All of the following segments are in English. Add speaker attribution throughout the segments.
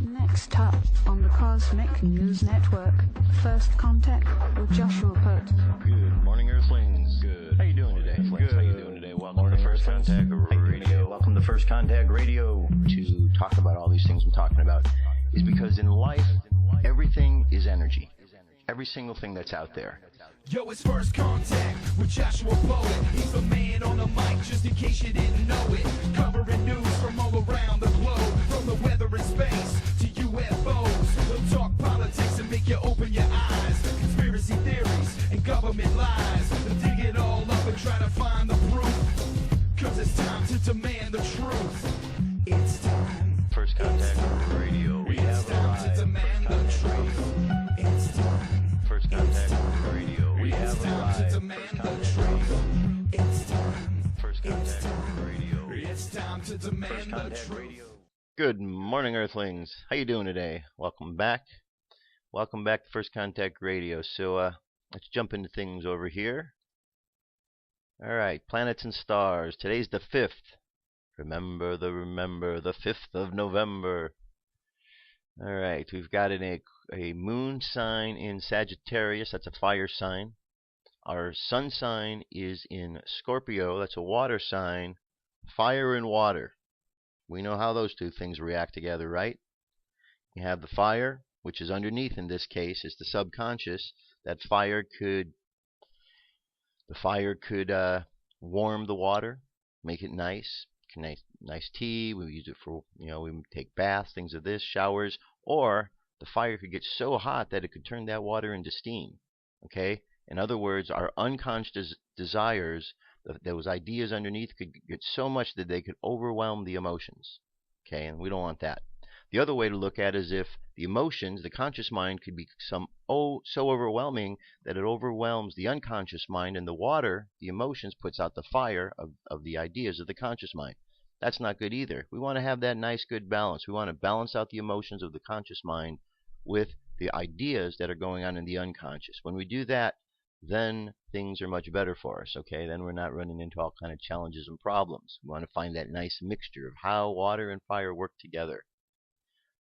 Speaker 1: Next up on the Cosmic News Network, First Contact with Joshua Pert.
Speaker 2: Good morning, Earthlings. Good. How you doing today?
Speaker 3: Good.
Speaker 2: How you doing today? Welcome to First Contact Radio. Welcome to First Contact Radio. To talk about all these things I'm talking about is because in life, everything is energy. Every single thing that's out there.
Speaker 4: Yo, it's First Contact with Joshua Poet. He's the man on the mic, just in case you didn't know it. Covering news from all around the globe, from the weather and space to UFOs. He'll talk politics and make you open your eyes. Conspiracy theories and government lies. He'll dig it all up and try to find the proof. Cause it's time to demand the truth. It's time.
Speaker 2: First Contact Radio. We have
Speaker 4: time to demand the truth. It's time.
Speaker 2: First Contact Radio. We have
Speaker 4: time to demand the truth. It's time.
Speaker 2: First Contact Radio.
Speaker 4: It's time to demand the truth.
Speaker 2: Good morning, Earthlings. How you doing today? Welcome back. Welcome back to First Contact Radio. So let's jump into things over here. All right, planets and stars. Today's the 5th. Remember the 5th of November. All right, we've got a moon sign in Sagittarius. That's a fire sign. Our sun sign is in Scorpio. That's a water sign. Fire and water. We know how those two things react together, right? You have the fire, which is underneath in this case, is the subconscious. That fire could warm the water, make it nice. Nice tea. We use it for, we take baths, things of this, showers, or the fire could get so hot that it could turn that water into steam. Okay? In other words, our unconscious desires, those ideas underneath, could get so much that they could overwhelm the emotions. Okay? And we don't want that. The other way to look at it is if the emotions, the conscious mind, could be so overwhelming that it overwhelms the unconscious mind, and the water, the emotions, puts out the fire of the ideas of the conscious mind. That's not good either. We want to have that nice, good balance. We want to balance out the emotions of the conscious mind with the ideas that are going on in the unconscious. When we do that, then things are much better for us. Okay, then we're not running into all kind of challenges and problems. We want to find that nice mixture of how water and fire work together.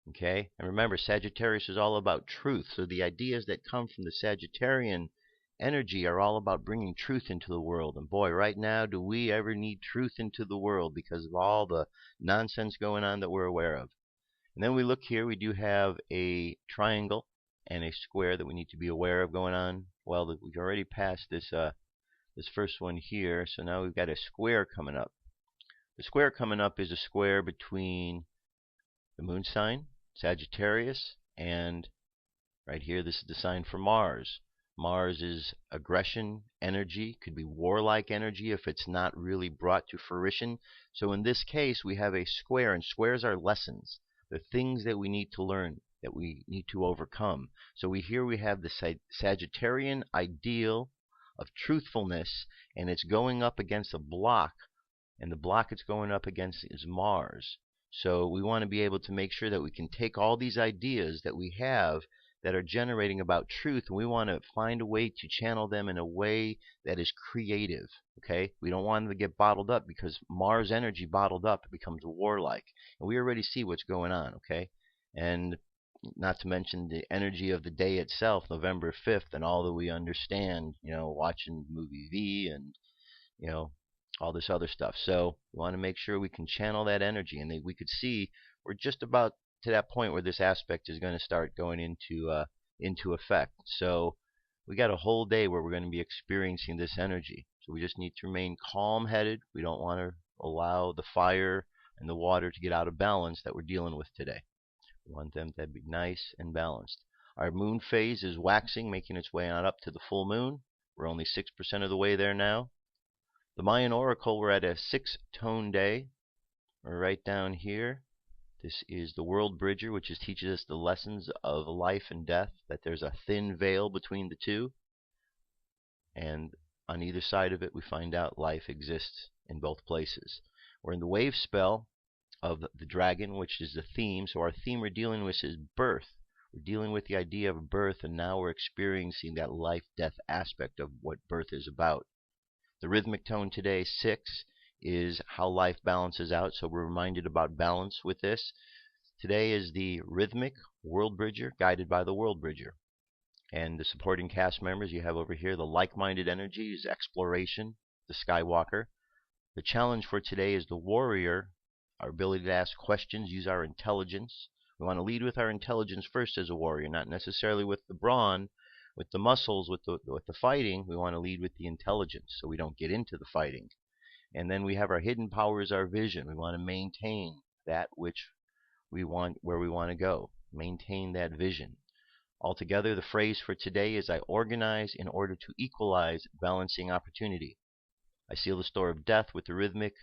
Speaker 2: Okay, and remember, Sagittarius is all about truth. So the ideas that come from the Sagittarian energy are all about bringing truth into the world. And boy, right now, do we ever need truth into the world because of all the nonsense going on that we're aware of. And then we look here, we do have a triangle and a square that we need to be aware of going on. Well, we've already passed this first one here, so now we've got a square coming up. The square coming up is a square between the moon sign, Sagittarius, and right here, this is the sign for Mars. Mars is aggression energy, could be warlike energy if it's not really brought to fruition. So in this case, we have a square, and squares are lessons. The things that we need to learn, that we need to overcome. So we have the Sagittarian ideal of truthfulness, and it's going up against a block, and the block it's going up against is Mars. So we want to be able to make sure that we can take all these ideas that we have that are generating about truth, and we want to find a way to channel them in a way that is creative. Okay, we don't want them to get bottled up, because Mars energy bottled up, it becomes warlike, and we already see what's going on. Okay, and not to mention the energy of the day itself, November 5th, and all that we understand, watching movie V and all this other stuff. So we want to make sure we can channel that energy, and we could see we're just about to that point where this aspect is going to start going into effect. So we got a whole day where we're going to be experiencing this energy. So we just need to remain calm-headed. We don't want to allow the fire and the water to get out of balance that we're dealing with today. We want them to be nice and balanced. Our moon phase is waxing, making its way on up to the full moon. We're only 6% of the way there now. The Mayan Oracle, we're at a 6-tone day. We're right down here. This is the World Bridger, which teaches us the lessons of life and death, that there's a thin veil between the two. And on either side of it, we find out life exists in both places. We're in the wave spell of the dragon, which is the theme. So our theme we're dealing with is birth. We're dealing with the idea of birth, and now we're experiencing that life-death aspect of what birth is about. The rhythmic tone today, 6, is how life balances out. So we're reminded about balance with this. Today is the Rhythmic World Bridger, guided by the World Bridger. And the supporting cast members you have over here, the like-minded energies, Exploration, the Skywalker. The challenge for today is the Warrior, our ability to ask questions, use our intelligence. We want to lead with our intelligence first as a warrior, not necessarily with the brawn, with the muscles, with the fighting. We want to lead with the intelligence so we don't get into the fighting. And then we have our hidden powers, our vision. We want to maintain that which we want, where we want to go. Maintain that vision. Altogether, the phrase for today is I organize in order to equalize, balancing opportunity. I seal the store of death with the rhythmic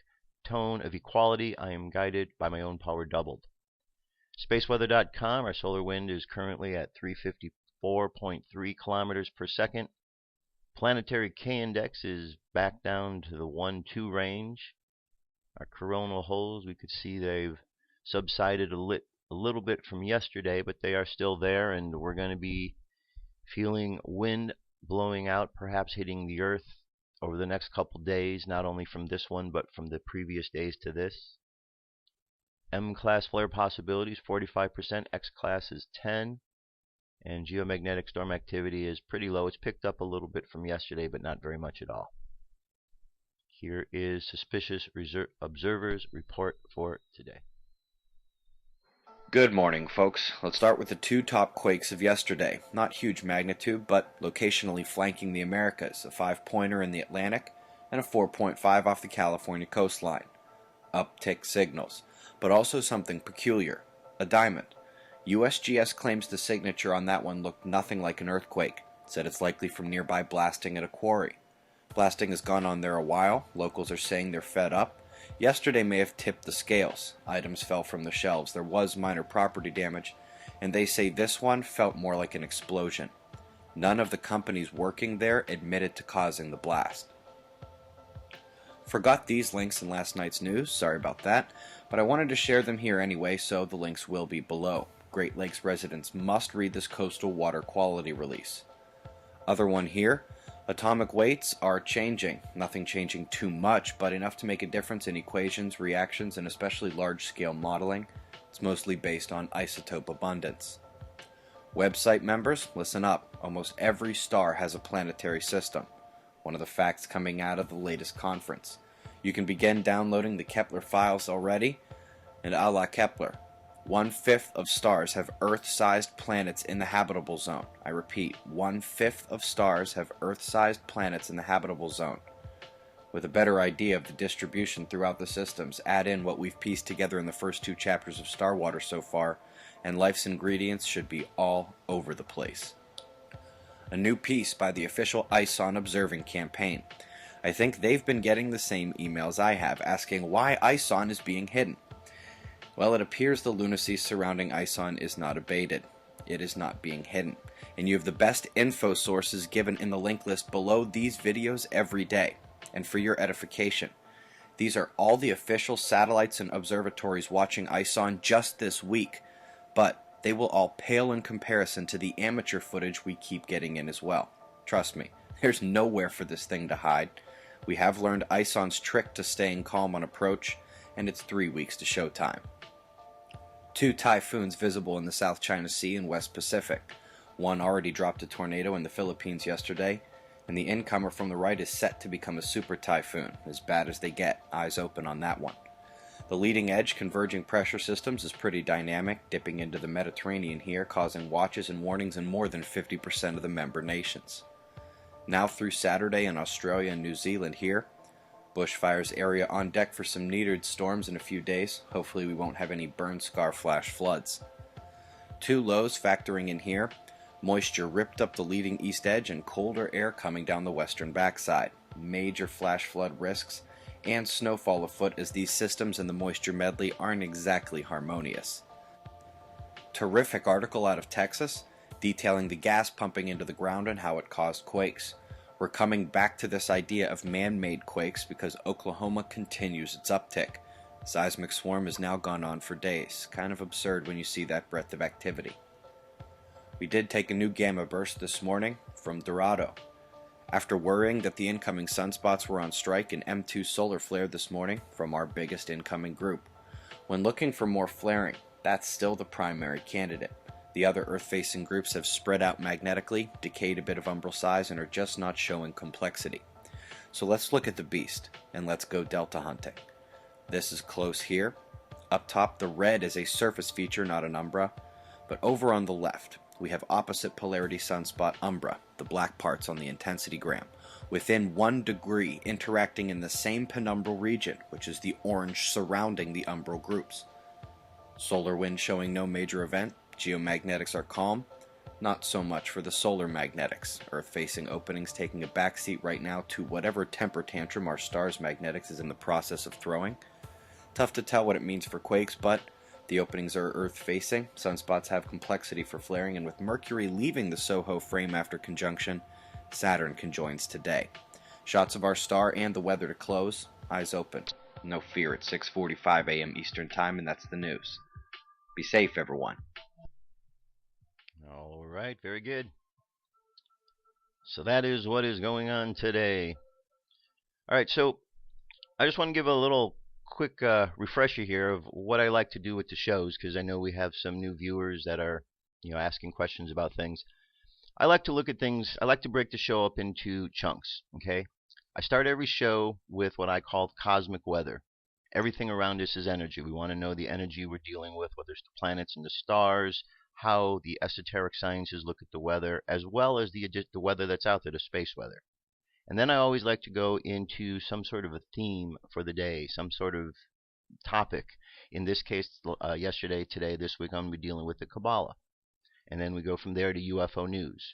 Speaker 2: tone of equality. I am guided by my own power doubled. Spaceweather.com, our solar wind is currently at 354.3 kilometers per second. Planetary K-index is back down to the 1-2 range. Our coronal holes, we could see they've subsided a little bit from yesterday, but they are still there, and we're going to be feeling wind blowing out, perhaps hitting the Earth over the next couple days, not only from this one, but from the previous days to this. M-class flare possibilities, 45%. X-class is 10%. And geomagnetic storm activity is pretty low. It's picked up a little bit from yesterday, but not very much at all. Here is Suspicious Observers Report for today.
Speaker 3: Good morning, folks. Let's start with the two top quakes of yesterday. Not huge magnitude, but locationally flanking the Americas. A 5-pointer in the Atlantic and a 4.5 off the California coastline. Uptick signals, but also something peculiar. A diamond. USGS claims the signature on that one looked nothing like an earthquake. Said it's likely from nearby blasting at a quarry. Blasting has gone on there a while. Locals are saying they're fed up. Yesterday may have tipped the scales. Items fell from the shelves. There was minor property damage, and they say this one felt more like an explosion. None of the companies working there admitted to causing the blast. Forgot these links in last night's news, sorry about that, but I wanted to share them here anyway, so the links will be below. Great Lakes residents must read this coastal water quality release. Other one here, atomic weights are changing. Nothing changing too much, but enough to make a difference in equations, reactions, and especially large-scale modeling. It's mostly based on isotope abundance. Website members, listen up. Almost every star has a planetary system. One of the facts coming out of the latest conference. You can begin downloading the Kepler files already, and a la Kepler. 1/5 of stars have Earth-sized planets in the habitable zone. I repeat, 1/5 of stars have Earth-sized planets in the habitable zone. With a better idea of the distribution throughout the systems, add in what we've pieced together in the first 2 chapters of Star Water so far, and life's ingredients should be all over the place. A new piece by the official ISON observing campaign. I think they've been getting the same emails I have, asking why ISON is being hidden. Well, it appears the lunacy surrounding ISON is not abated. It is not being hidden. And you have the best info sources given in the link list below these videos every day. And for your edification, these are all the official satellites and observatories watching ISON just this week. But they will all pale in comparison to the amateur footage we keep getting in as well. Trust me, there's nowhere for this thing to hide. We have learned ISON's trick to staying calm on approach, and it's 3 weeks to showtime. 2 typhoons visible in the South China Sea and West Pacific. One already dropped a tornado in the Philippines yesterday, and the incomer from the right is set to become a super typhoon, as bad as they get, eyes open on that one. The leading edge converging pressure systems is pretty dynamic, dipping into the Mediterranean here, causing watches and warnings in more than 50% of the member nations. Now through Saturday in Australia and New Zealand here, bushfires area on deck for some needed storms in a few days. Hopefully we won't have any burn scar flash floods. 2 lows factoring in here. Moisture ripped up the leading east edge and colder air coming down the western backside. Major flash flood risks and snowfall afoot as these systems and the moisture medley aren't exactly harmonious. Terrific article out of Texas detailing the gas pumping into the ground and how it caused quakes. We're coming back to this idea of man-made quakes because Oklahoma continues its uptick. Seismic swarm has now gone on for days. Kind of absurd when you see that breadth of activity. We did take a new gamma burst this morning from Dorado. After worrying that the incoming sunspots were on strike, an M2 solar flared this morning from our biggest incoming group. When looking for more flaring, That's still the primary candidate. The other Earth-facing groups have spread out magnetically, decayed a bit of umbral size, and are just not showing complexity. So let's look at the beast, and let's go delta hunting. This is close here. Up top, the red is a surface feature, not an umbra. But over on the left, we have opposite polarity sunspot umbra, the black parts on the intensity gram, within 1 degree interacting in the same penumbral region, which is the orange surrounding the umbral groups. Solar wind showing no major event, geomagnetics are calm. Not so much for the solar magnetics, Earth-facing openings taking a backseat right now to whatever temper tantrum our star's magnetics is in the process of throwing. Tough to tell what it means for quakes, but the openings are Earth-facing, sunspots have complexity for flaring, and with Mercury leaving the SOHO frame after conjunction, Saturn conjoins today. Shots of our star and the weather to close, eyes open. No fear at 6:45 a.m. Eastern Time, and that's the news. Be safe, everyone.
Speaker 2: All right, very good. So that is what is going on today. All right, so I just want to give a little quick refresher here of what I like to do with the shows, because I know we have some new viewers that are, asking questions about things. I like to look at things. I like to break the show up into chunks. Okay, I start every show with what I call cosmic weather. Everything around us is energy. We want to know the energy we're dealing with, whether it's the planets and the stars, how the esoteric sciences look at the weather, as well as the weather that's out there, the space weather. And then I always like to go into some sort of a theme for the day, some sort of topic. In this case, yesterday, today, this week, I'm going to be dealing with the Kabbala. And then we go from there to UFO news.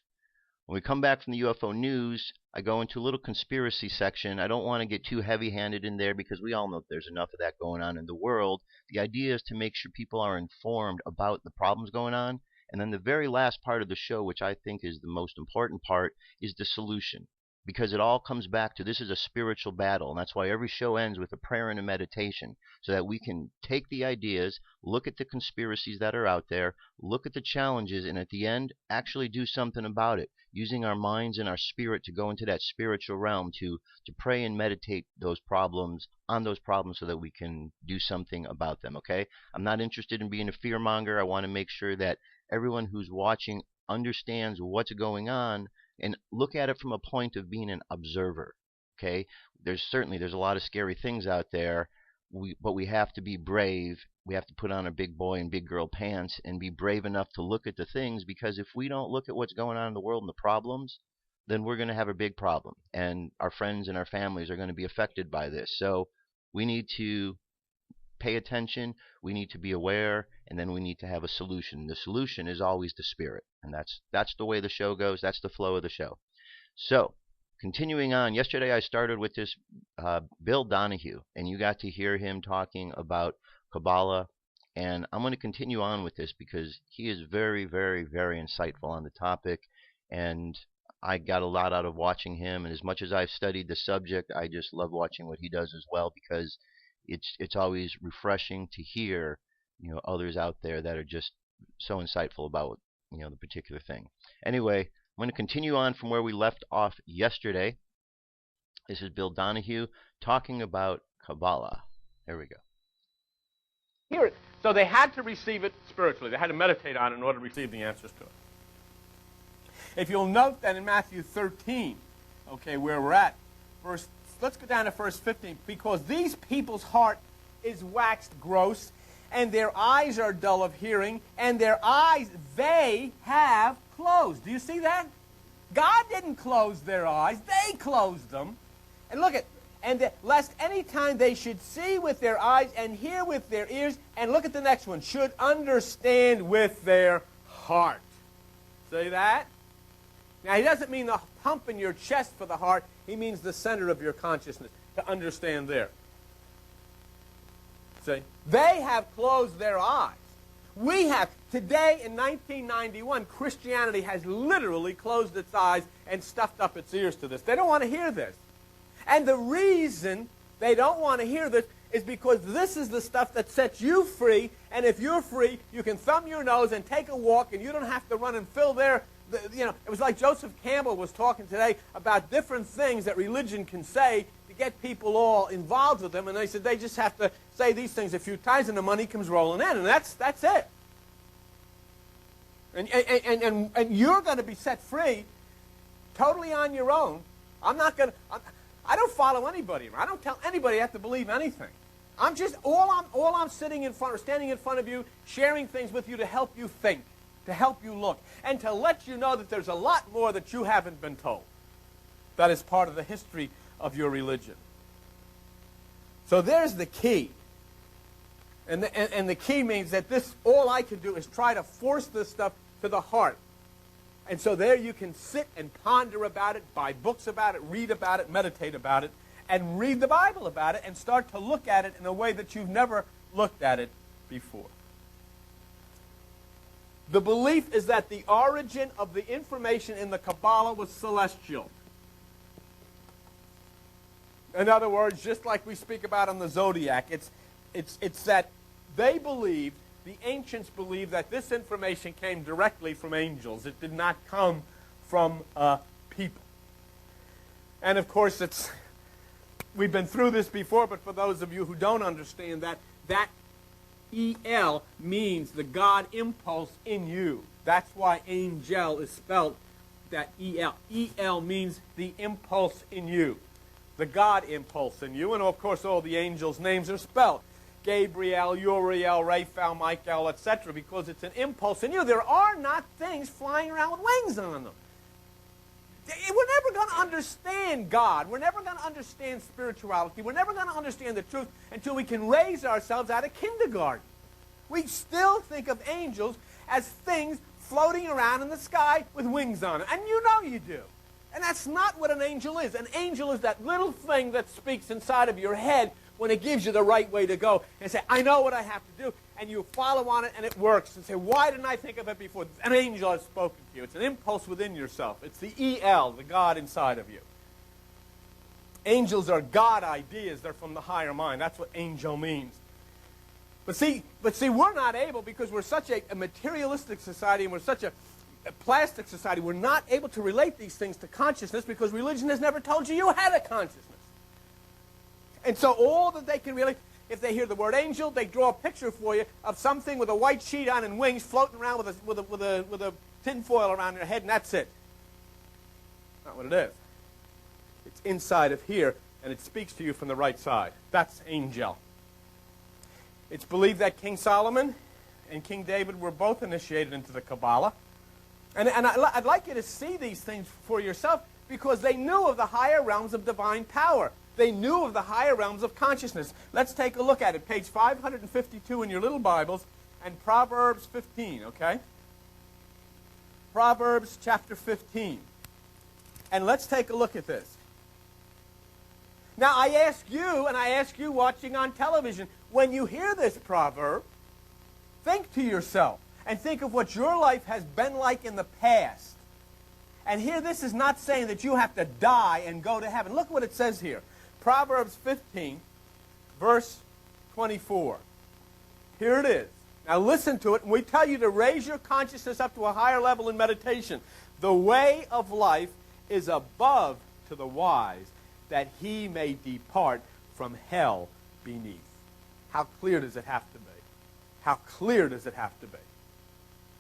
Speaker 2: When we come back from the UFO news, I go into a little conspiracy section. I don't want to get too heavy-handed in there because we all know that there's enough of that going on in the world. The idea is to make sure people are informed about the problems going on. And then the very last part of the show, which I think is the most important part, is the solution. Because it all comes back to this is a spiritual battle, and that's why every show ends with a prayer and a meditation, so that we can take the ideas, look at the conspiracies that are out there, look at the challenges, and at the end, actually do something about it, using our minds and our spirit to go into that spiritual realm to pray and meditate on those problems so that we can do something about them, okay? I'm not interested in being a fearmonger. I want to make sure that everyone who's watching understands what's going on, and look at it from a point of being an observer. Okay, there's a lot of scary things out there, but we have to be brave. We have to put on our big boy and big girl pants and be brave enough to look at the things, because if we don't look at what's going on in the world and the problems, then we're going to have a big problem, and our friends and our families are going to be affected by this. So we need to pay attention, we need to be aware, and then we need to have a solution. The solution is always the spirit, and that's the way the show goes. That's the flow of the show. So continuing on, yesterday I started with this Bill Donahue, and you got to hear him talking about Kabbala, and I'm going to continue on with this because he is very, very, very insightful on the topic, and I got a lot out of watching him. And as much as I've studied the subject, I just love watching what he does as well, because it's always refreshing to hear others out there that are just so insightful about the particular thing. Anyway, I'm going to continue on from where we left off yesterday. This is Bill Donahue talking about Kabbala. There we go.
Speaker 5: Hear it. So they had to receive it spiritually. They had to meditate on it in order to receive the answers to it. If you'll note that in Matthew 13, okay, where we're at, let's go down to verse 15. Because these people's heart is waxed gross, and their eyes are dull of hearing, and their eyes they have closed. Do you see that? God didn't close their eyes. They closed them. And look at, lest any time they should see with their eyes and hear with their ears, and look at the next one, should understand with their heart. See that? Now, he doesn't mean the pump in your chest for the heart. He means the center of your consciousness, to understand there. See? They have closed their eyes. We have. Today, in 1991, Christianity has literally closed its eyes and stuffed up its ears to this. They don't want to hear this. And the reason they don't want to hear this is because this is the stuff that sets you free, and if you're free, you can thumb your nose and take a walk, and you don't have to run and fill their... it was like Joseph Campbell was talking today about different things that religion can say to get people all involved with them, and they said they just have to say these things a few times, and the money comes rolling in, and that's it. And you're going to be set free totally on your own. I don't follow anybody. I don't tell anybody I have to believe anything. All I'm sitting in front or standing in front of you, sharing things with you to help you think, to help you look, and to let you know that there's a lot more that you haven't been told. That is part of the history of your religion. So there's the key. And the key means that all I can do is try to force this stuff to the heart. And so there you can sit and ponder about it, buy books about it, read about it, meditate about it, and read the Bible about it, and start to look at it in a way that you've never looked at it before. The belief is that the origin of the information in the Kabbalah was celestial. In other words, just like we speak about on the zodiac, it's that they believed, the ancients believed, that this information came directly from angels. It did not come from people. And of course, we've been through this before, but for those of you who don't understand that E-L means the God impulse in you. That's why angel is spelled that E-L. E-L means the impulse in you, the God impulse in you. And of course, all the angels' names are spelled. Gabriel, Uriel, Raphael, Michael, etc., because it's an impulse in you. There are not things flying around with wings on them. We're never going to understand God. We're never going to understand spirituality. We're never going to understand the truth until we can raise ourselves out of kindergarten. We still think of angels as things floating around in the sky with wings on them. And you know you do. And that's not what an angel is. An angel is that little thing that speaks inside of your head when it gives you the right way to go and say, I know what I have to do, and you follow on it and it works, and say, why didn't I think of it before? An angel has spoken to you. It's an impulse within yourself. It's the E-L, the God inside of you. Angels are God ideas. They're from the higher mind. That's what angel means. But see, we're not able, because we're such a materialistic society and we're such a plastic society, we're not able to relate these things to consciousness because religion has never told you had a consciousness. And so all that they can really, if they hear the word angel, they draw a picture for you of something with a white sheet on and wings floating around with a tin foil around their head, and that's it. Not what it is. It's inside of here, and it speaks to you from the right side. That's angel. It's believed that King Solomon and King David were both initiated into the Kabbala. And I'd like you to see these things for yourself, because they knew of the higher realms of divine power. They knew of the higher realms of consciousness. Let's take a look at it. Page 552 in your little Bibles, and Proverbs 15, okay? Proverbs chapter 15. And let's take a look at this. Now, I ask you, and I ask you watching on television, when you hear this proverb, think to yourself and think of what your life has been like in the past. And here, this is not saying that you have to die and go to heaven. Look what it says here. Proverbs 15, verse 24. Here it is. Now listen to it, and we tell you to raise your consciousness up to a higher level in meditation. The way of life is above to the wise, that he may depart from hell beneath. How clear does it have to be? How clear does it have to be?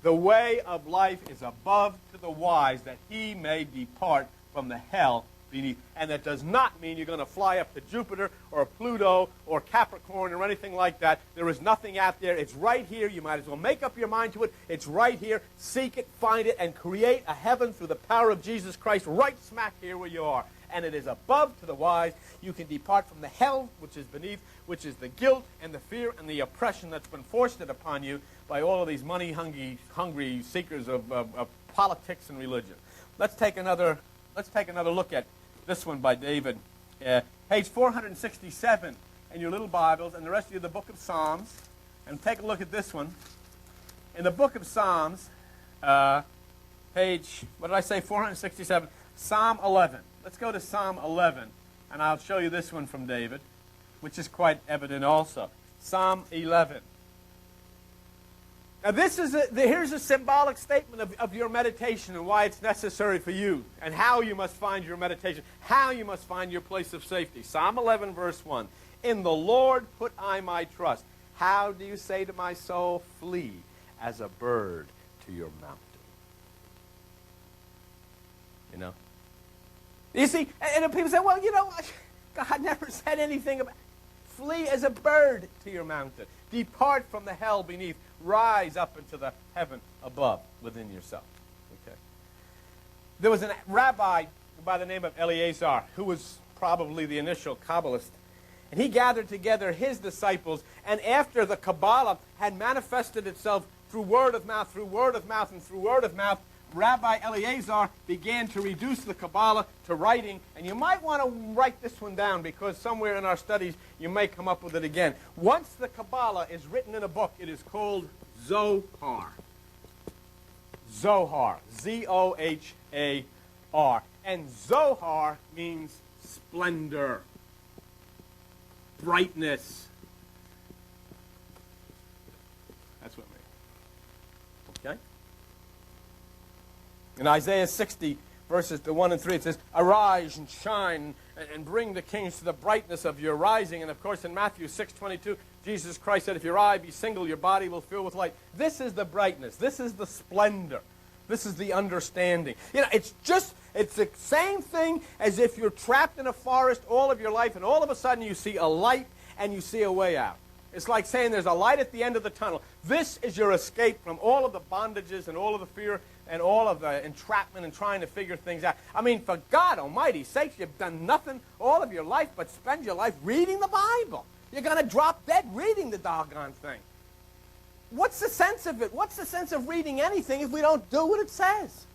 Speaker 5: The way of life is above to the wise, that he may depart from the hell beneath. And that does not mean you're going to fly up to Jupiter or Pluto or Capricorn or anything like that. There is nothing out there. It's right here. You might as well make up your mind to it. It's right here. Seek it, find it, and create a heaven through the power of Jesus Christ right smack here where you are. And it is above to the wise. You can depart from the hell which is beneath, which is the guilt and the fear and the oppression that's been forced upon you by all of these money-hungry seekers of politics and religion. Let's take another look at this one by David. Page 467 in your little Bibles, and the rest of you the book of Psalms. And take a look at this one. In the book of Psalms, page, what did I say, 467, Psalm 11. Let's go to Psalm 11, and I'll show you this one from David, which is quite evident also. Psalm 11. Now here's a symbolic statement of your meditation and why it's necessary for you and how you must find your meditation, how you must find your place of safety. Psalm 11, verse 1. In the Lord put I my trust. How do you say to my soul, flee as a bird to your mountain? You know? You see, and people say, well, you know, God never said anything about flee as a bird to your mountain. Depart from the hell beneath. Rise up into the heaven above within yourself. Okay. There was a rabbi by the name of Eleazar who was probably the initial Kabbalist. And he gathered together his disciples. And after the Kabbala had manifested itself through word of mouth, through word of mouth, and through word of mouth, Rabbi Eleazar began to reduce the Kabbala to writing. And you might want to write this one down because somewhere in our studies you may come up with it again. Once the Kabbala is written in a book, it is called Zohar. Zohar. Z-O-H-A-R. And Zohar means splendor, brightness. That's what it means. Okay? In Isaiah 60, verses 1 and 3, it says, arise and shine and bring the kings to the brightness of your rising. And, of course, in Matthew 6:22, Jesus Christ said, if your eye be single, your body will fill with light. This is the brightness. This is the splendor. This is the understanding. You know, it's the same thing as if you're trapped in a forest all of your life and all of a sudden you see a light and you see a way out. It's like saying there's a light at the end of the tunnel. This is your escape from all of the bondages and all of the fear and all of the entrapment and trying to figure things out. I mean, for God Almighty's sakes, you've done nothing all of your life but spend your life reading the Bible. You're going to drop dead reading the doggone thing. What's the sense of it? What's the sense of reading anything if we don't do what it says?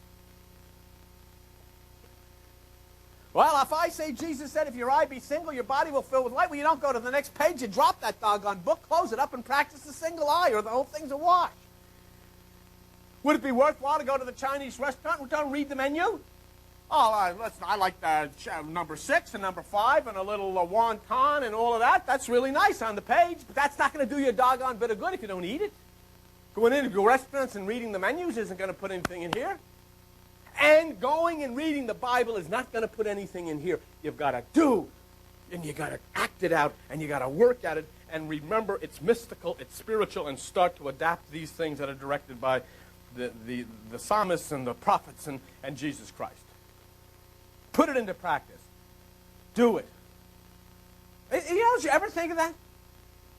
Speaker 5: Well, if I say Jesus said, if your eye be single, your body will fill with light, well, you don't go to the next page, you drop that doggone book, close it up, and practice the single eye, or the whole thing's a wash. Would it be worthwhile to go to the Chinese restaurant and read the menu? Oh, listen, I like the number 6 and number 5 and a little wonton and all of that. That's really nice on the page, but that's not going to do you a doggone bit of good if you don't eat it. Going into restaurants and reading the menus isn't going to put anything in here. And going and reading the Bible is not going to put anything in here. You've got to do, and you've got to act it out, and you've got to work at it, and remember it's mystical, it's spiritual, and start to adapt these things that are directed by the psalmists and the prophets and Jesus Christ. Put it into practice. Do it. You know, did you ever think of that?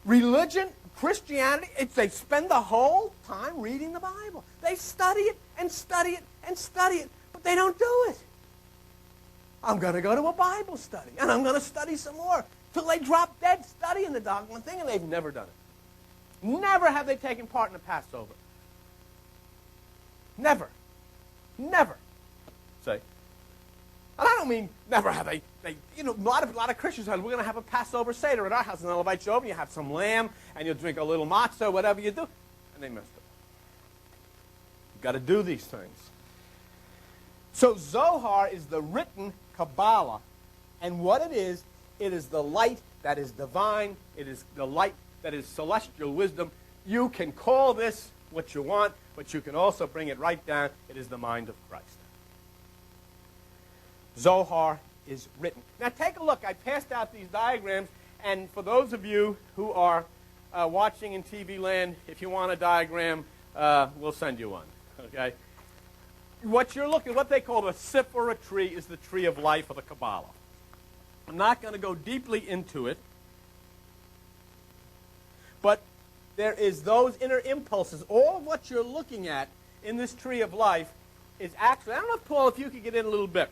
Speaker 5: Religion, Christianity, they spend the whole time reading the Bible. They study it and study it and study it, but they don't do it. I'm going to go to a Bible study, and I'm going to study some more till they drop dead studying the doggone thing, and they've never done it. Never have they taken part in the Passover. Never. Never. Say. And I don't mean never have they you know, a lot of Christians say, we're going to have a Passover Seder at our house, and they'll invite you over, and you have some lamb, and you'll drink a little matzah, whatever you do. And they missed it. You've got to do these things. So Zohar is the written Kabbalah, and what it is the light that is divine. It is the light that is celestial wisdom. You can call this what you want, but you can also bring it right down. It is the mind of Christ. Zohar is written. Now take a look. I passed out these diagrams, and for those of you who are watching in TV land, if you want a diagram, we'll send you one. Okay? What you're looking at, what they call the Sephora tree, is the tree of life of the Kabbala. I'm not going to go deeply into it, but there is those inner impulses. All of what you're looking at in this tree of life is actually, I don't know, Paul, if you could get in a little bit.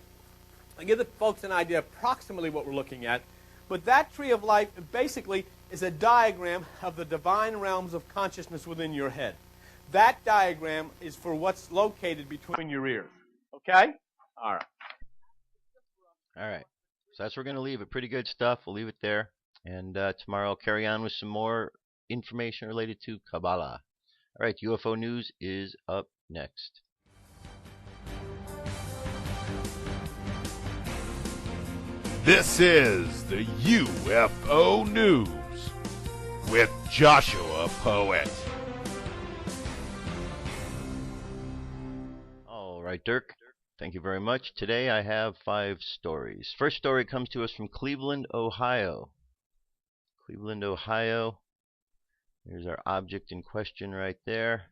Speaker 5: I'll give the folks an idea approximately what we're looking at. But that tree of life basically is a diagram of the divine realms of consciousness within your head. That diagram is for what's located between your ears. Okay? All right.
Speaker 2: All right. So that's where we're going to leave it. Pretty good stuff. We'll leave it there. And tomorrow I'll carry on with some more information related to Kabbala. All right. UFO News is up next.
Speaker 6: This is the UFO News with Joshua Poet.
Speaker 2: right, Dirk. Thank you very much. Today I have 5 stories. First story comes to us from Cleveland, Ohio. Cleveland, Ohio. There's our object in question right there.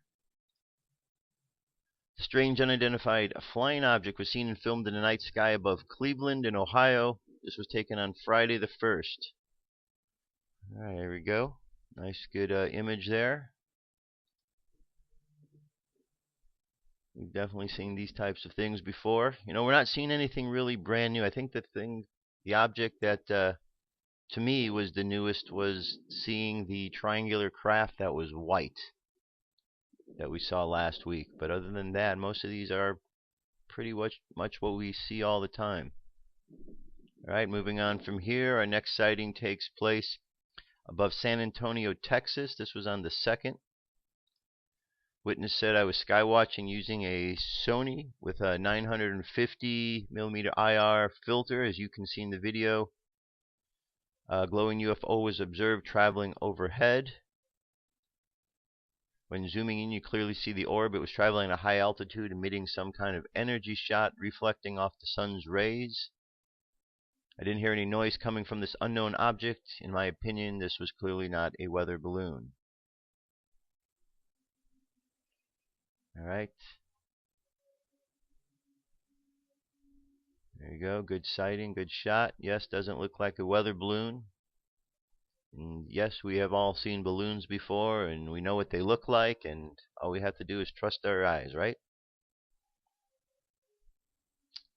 Speaker 2: A strange unidentified flying object was seen and filmed in the night sky above Cleveland in Ohio. This was taken on Friday the 1st. Alright, here we go. Nice, good image there. We've definitely seen these types of things before. You know, we're not seeing anything really brand new. I think the object that to me was the newest was seeing the triangular craft that was white that we saw last week. But other than that, most of these are pretty much what we see all the time. Alright, moving on from here, our next sighting takes place above San Antonio, Texas. This was on the 2nd. Witness said, I was skywatching using a Sony with a 950mm IR filter. As you can see in the video, a glowing UFO was observed traveling overhead. When zooming in, you clearly see the orb. It was traveling at a high altitude, emitting some kind of energy shot reflecting off the sun's rays. I didn't hear any noise coming from this unknown object. In my opinion, this was clearly not a weather balloon. Alright. There you go. Good sighting, good shot. Yes, doesn't look like a weather balloon. And yes, we have all seen balloons before, and we know what they look like, and all we have to do is trust our eyes, right?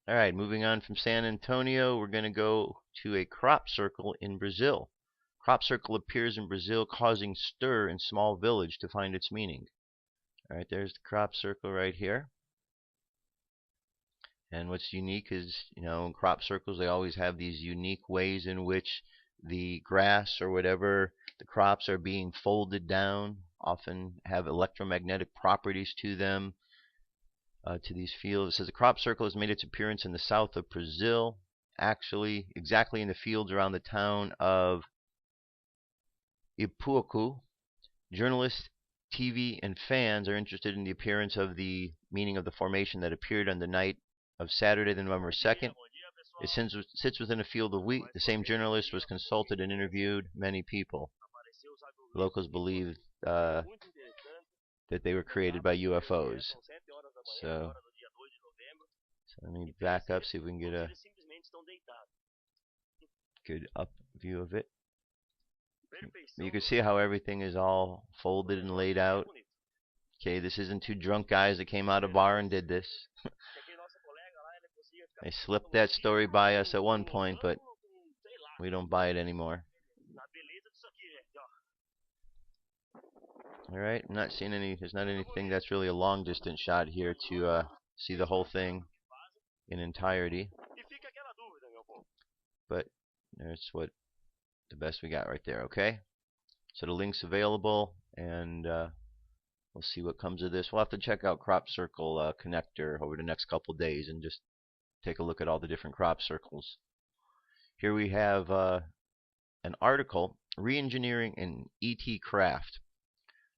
Speaker 2: Alright, moving on from San Antonio, we're going to go to a crop circle in Brazil. Crop circle appears in Brazil, causing stir in small village to find its meaning. Alright, there's the crop circle right here. And what's unique is, you know, in crop circles they always have these unique ways in which the grass or whatever, the crops are being folded down, often have electromagnetic properties to them, to these fields. It says the crop circle has made its appearance in the south of Brazil, actually exactly in the fields around the town of Ipuaku. Journalists, TV, and fans are interested in the appearance of the meaning of the formation that appeared on the night of Saturday, November 2nd. It sits within a field of wheat. The same journalist was consulted and interviewed many people. Locals believe that they were created by UFOs. So let me back up, see if we can get a good up view of it. You can see how everything is all folded and laid out. Okay, this isn't 2 drunk guys that came out of a bar and did this. They slipped that story by us at one point, but we don't buy it anymore. Alright, I'm not seeing there's not anything that's really a long distance shot here to see the whole thing in entirety. But there's the best we got right there, okay? So the link's available, and we'll see what comes of this. We'll have to check out Crop Circle Connector over the next couple days and just take a look at all the different crop circles. Here we have an article, Re-engineering an ET Craft.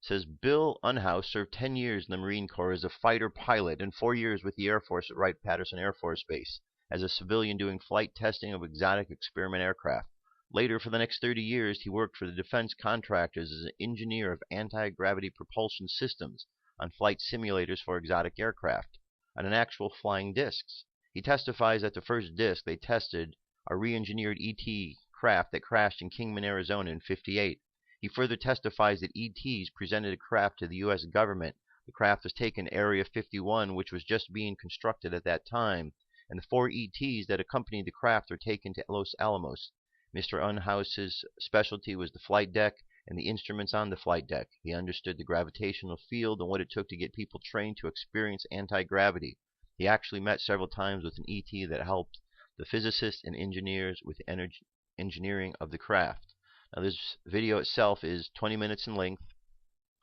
Speaker 2: It says Bill Unhouse served 10 years in the Marine Corps as a fighter pilot and 4 years with the Air Force at Wright-Patterson Air Force Base as a civilian doing flight testing of exotic experiment aircraft. Later, for the next 30 years, he worked for the defense contractors as an engineer of anti-gravity propulsion systems on flight simulators for exotic aircraft on an actual flying discs. He testifies that the first disc they tested a re-engineered ET craft that crashed in Kingman, Arizona in '58. He further testifies that ETs presented a craft to the U.S. government. The craft was taken to Area 51, which was just being constructed at that time, and the 4 ETs that accompanied the craft were taken to Los Alamos. Mr. Unhouse's specialty was the flight deck and the instruments on the flight deck. He understood the gravitational field and what it took to get people trained to experience anti-gravity. He actually met several times with an ET that helped the physicists and engineers with the engineering of the craft. Now this video itself is 20 minutes in length.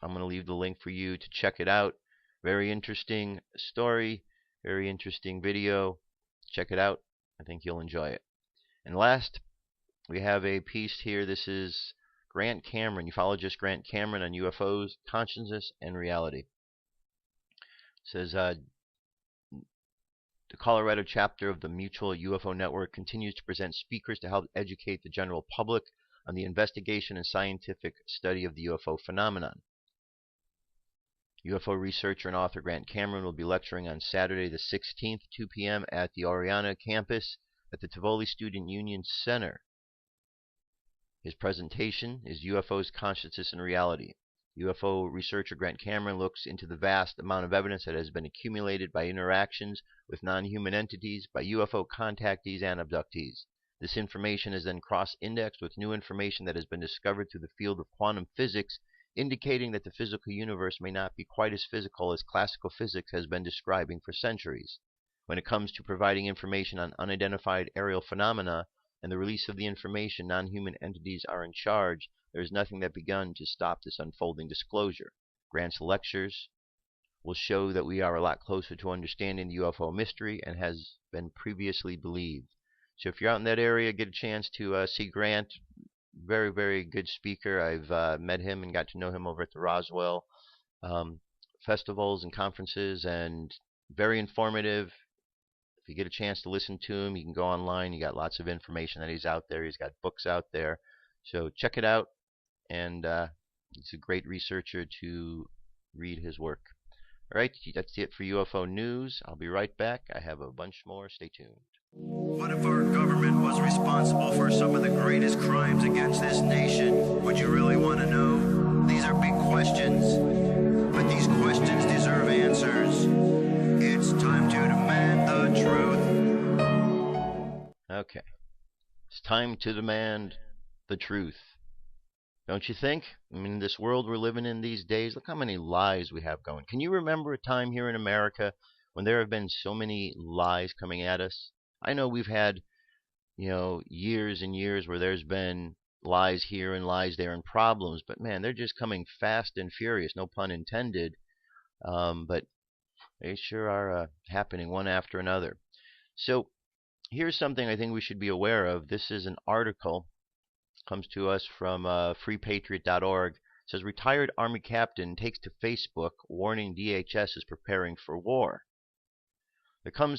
Speaker 2: I'm going to leave the link for you to check it out. Very interesting story, very interesting video. Check it out. I think you'll enjoy it. And last, we have a piece here. This is Grant Cameron, ufologist Grant Cameron, on UFOs, consciousness, and reality. It says, The Colorado chapter of the Mutual UFO Network continues to present speakers to help educate the general public on the investigation and scientific study of the UFO phenomenon. UFO researcher and author Grant Cameron will be lecturing on Saturday the 16th, 2 p.m. at the Oriana campus at the Tivoli Student Union Center. His presentation is UFOs, Consciousness, and Reality. UFO researcher Grant Cameron looks into the vast amount of evidence that has been accumulated by interactions with non-human entities, by UFO contactees and abductees. This information is then cross-indexed with new information that has been discovered through the field of quantum physics, indicating that the physical universe may not be quite as physical as classical physics has been describing for centuries. When it comes to providing information on unidentified aerial phenomena and the release of the information, non-human entities are in charge. There is nothing that begun to stop this unfolding disclosure. Grant's lectures will show that we are a lot closer to understanding the UFO mystery and has been previously believed. So if you're out in that area, get a chance to see Grant. Very, very good speaker. I've met him and got to know him over at the Roswell festivals and conferences, and very informative. If you get a chance to listen to him, you can go online. You got lots of information that he's out there. He's got books out there. So check it out. And he's a great researcher to read his work. All right, that's it for UFO news. I'll be right back. I have a bunch more. Stay tuned.
Speaker 7: What if our government was responsible for some of the greatest crimes against this nation? Would you really want to know? These are big questions, but these questions deserve answers. It's time to demand the truth.
Speaker 2: Okay. It's time to demand the truth. Don't you think? I mean, in this world we're living in these days, look how many lies we have going. Can you remember a time here in America when there have been so many lies coming at us? I know we've had, years and years where there's been lies here and lies there and problems, but man, they're just coming fast and furious, no pun intended. But they sure are happening one after another. So here's something I think we should be aware of. This is an article. Comes to us from freepatriot.org. It says retired Army captain takes to Facebook warning DHS is preparing for war.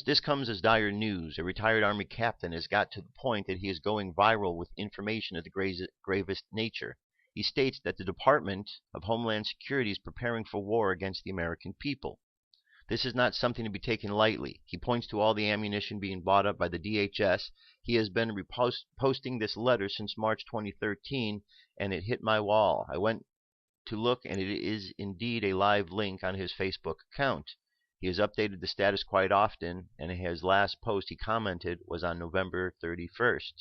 Speaker 2: This comes as dire news. A retired Army captain has got to the point that he is going viral with information of the gravest nature. He states that the Department of Homeland Security is preparing for war against the American people. This is not something to be taken lightly. He points to all the ammunition being bought up by the DHS. He has been posting this letter since March 2013, and it hit my wall. I went to look, and it is indeed a live link on his Facebook account. He has updated the status quite often, and his last post he commented was on November 31st.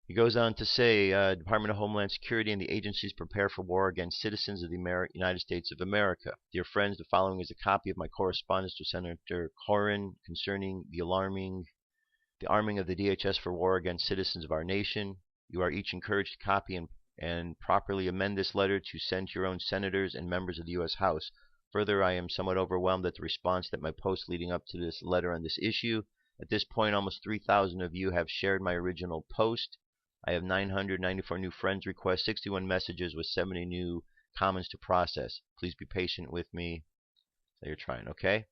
Speaker 2: He goes on to say, Department of Homeland Security and the agencies prepare for war against citizens of the United States of America. Dear friends, the following is a copy of my correspondence to Senator Corrin concerning the arming of the DHS for war against citizens of our nation. You are each encouraged to copy and properly amend this letter to send to your own senators and members of the U.S. House. Further, I am somewhat overwhelmed at the response that my post leading up to this letter on this issue. At this point, almost 3,000 of you have shared my original post. I have 994 new friends requests, 61 messages with 70 new comments to process. Please be patient with me. So you're trying, okay?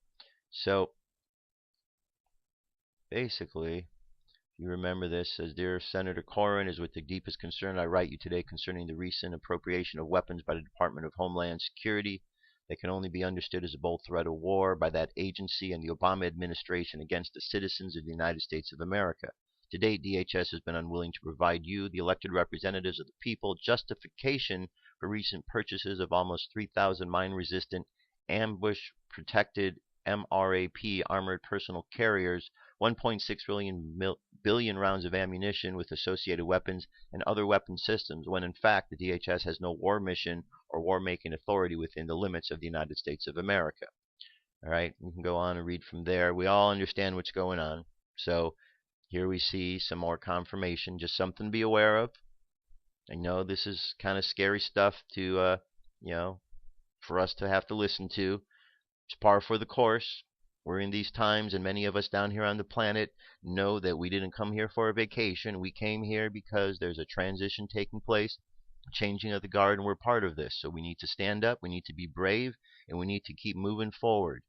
Speaker 2: So basically, if you remember this, says, Dear Senator Corrin, is with the deepest concern I write you today concerning the recent appropriation of weapons by the Department of Homeland Security that can only be understood as a bold threat of war by that agency and the Obama administration against the citizens of the United States of America. To date, DHS has been unwilling to provide you, the elected representatives of the people, justification for recent purchases of almost 3,000 mine-resistant, ambush-protected MRAP armored personal carriers, 1.6 billion rounds of ammunition with associated weapons and other weapon systems, when in fact the DHS has no war mission or war-making authority within the limits of the United States of America. All right, we can go on and read from there. We all understand what's going on. So here we see some more confirmation, just something to be aware of. I know this is kind of scary stuff to, for us to have to listen to. It's par for the course. We're in these times, and many of us down here on the planet know that we didn't come here for a vacation. We came here because there's a transition taking place, a changing of the guard, and we're part of this. So we need to stand up, we need to be brave, and we need to keep moving forward.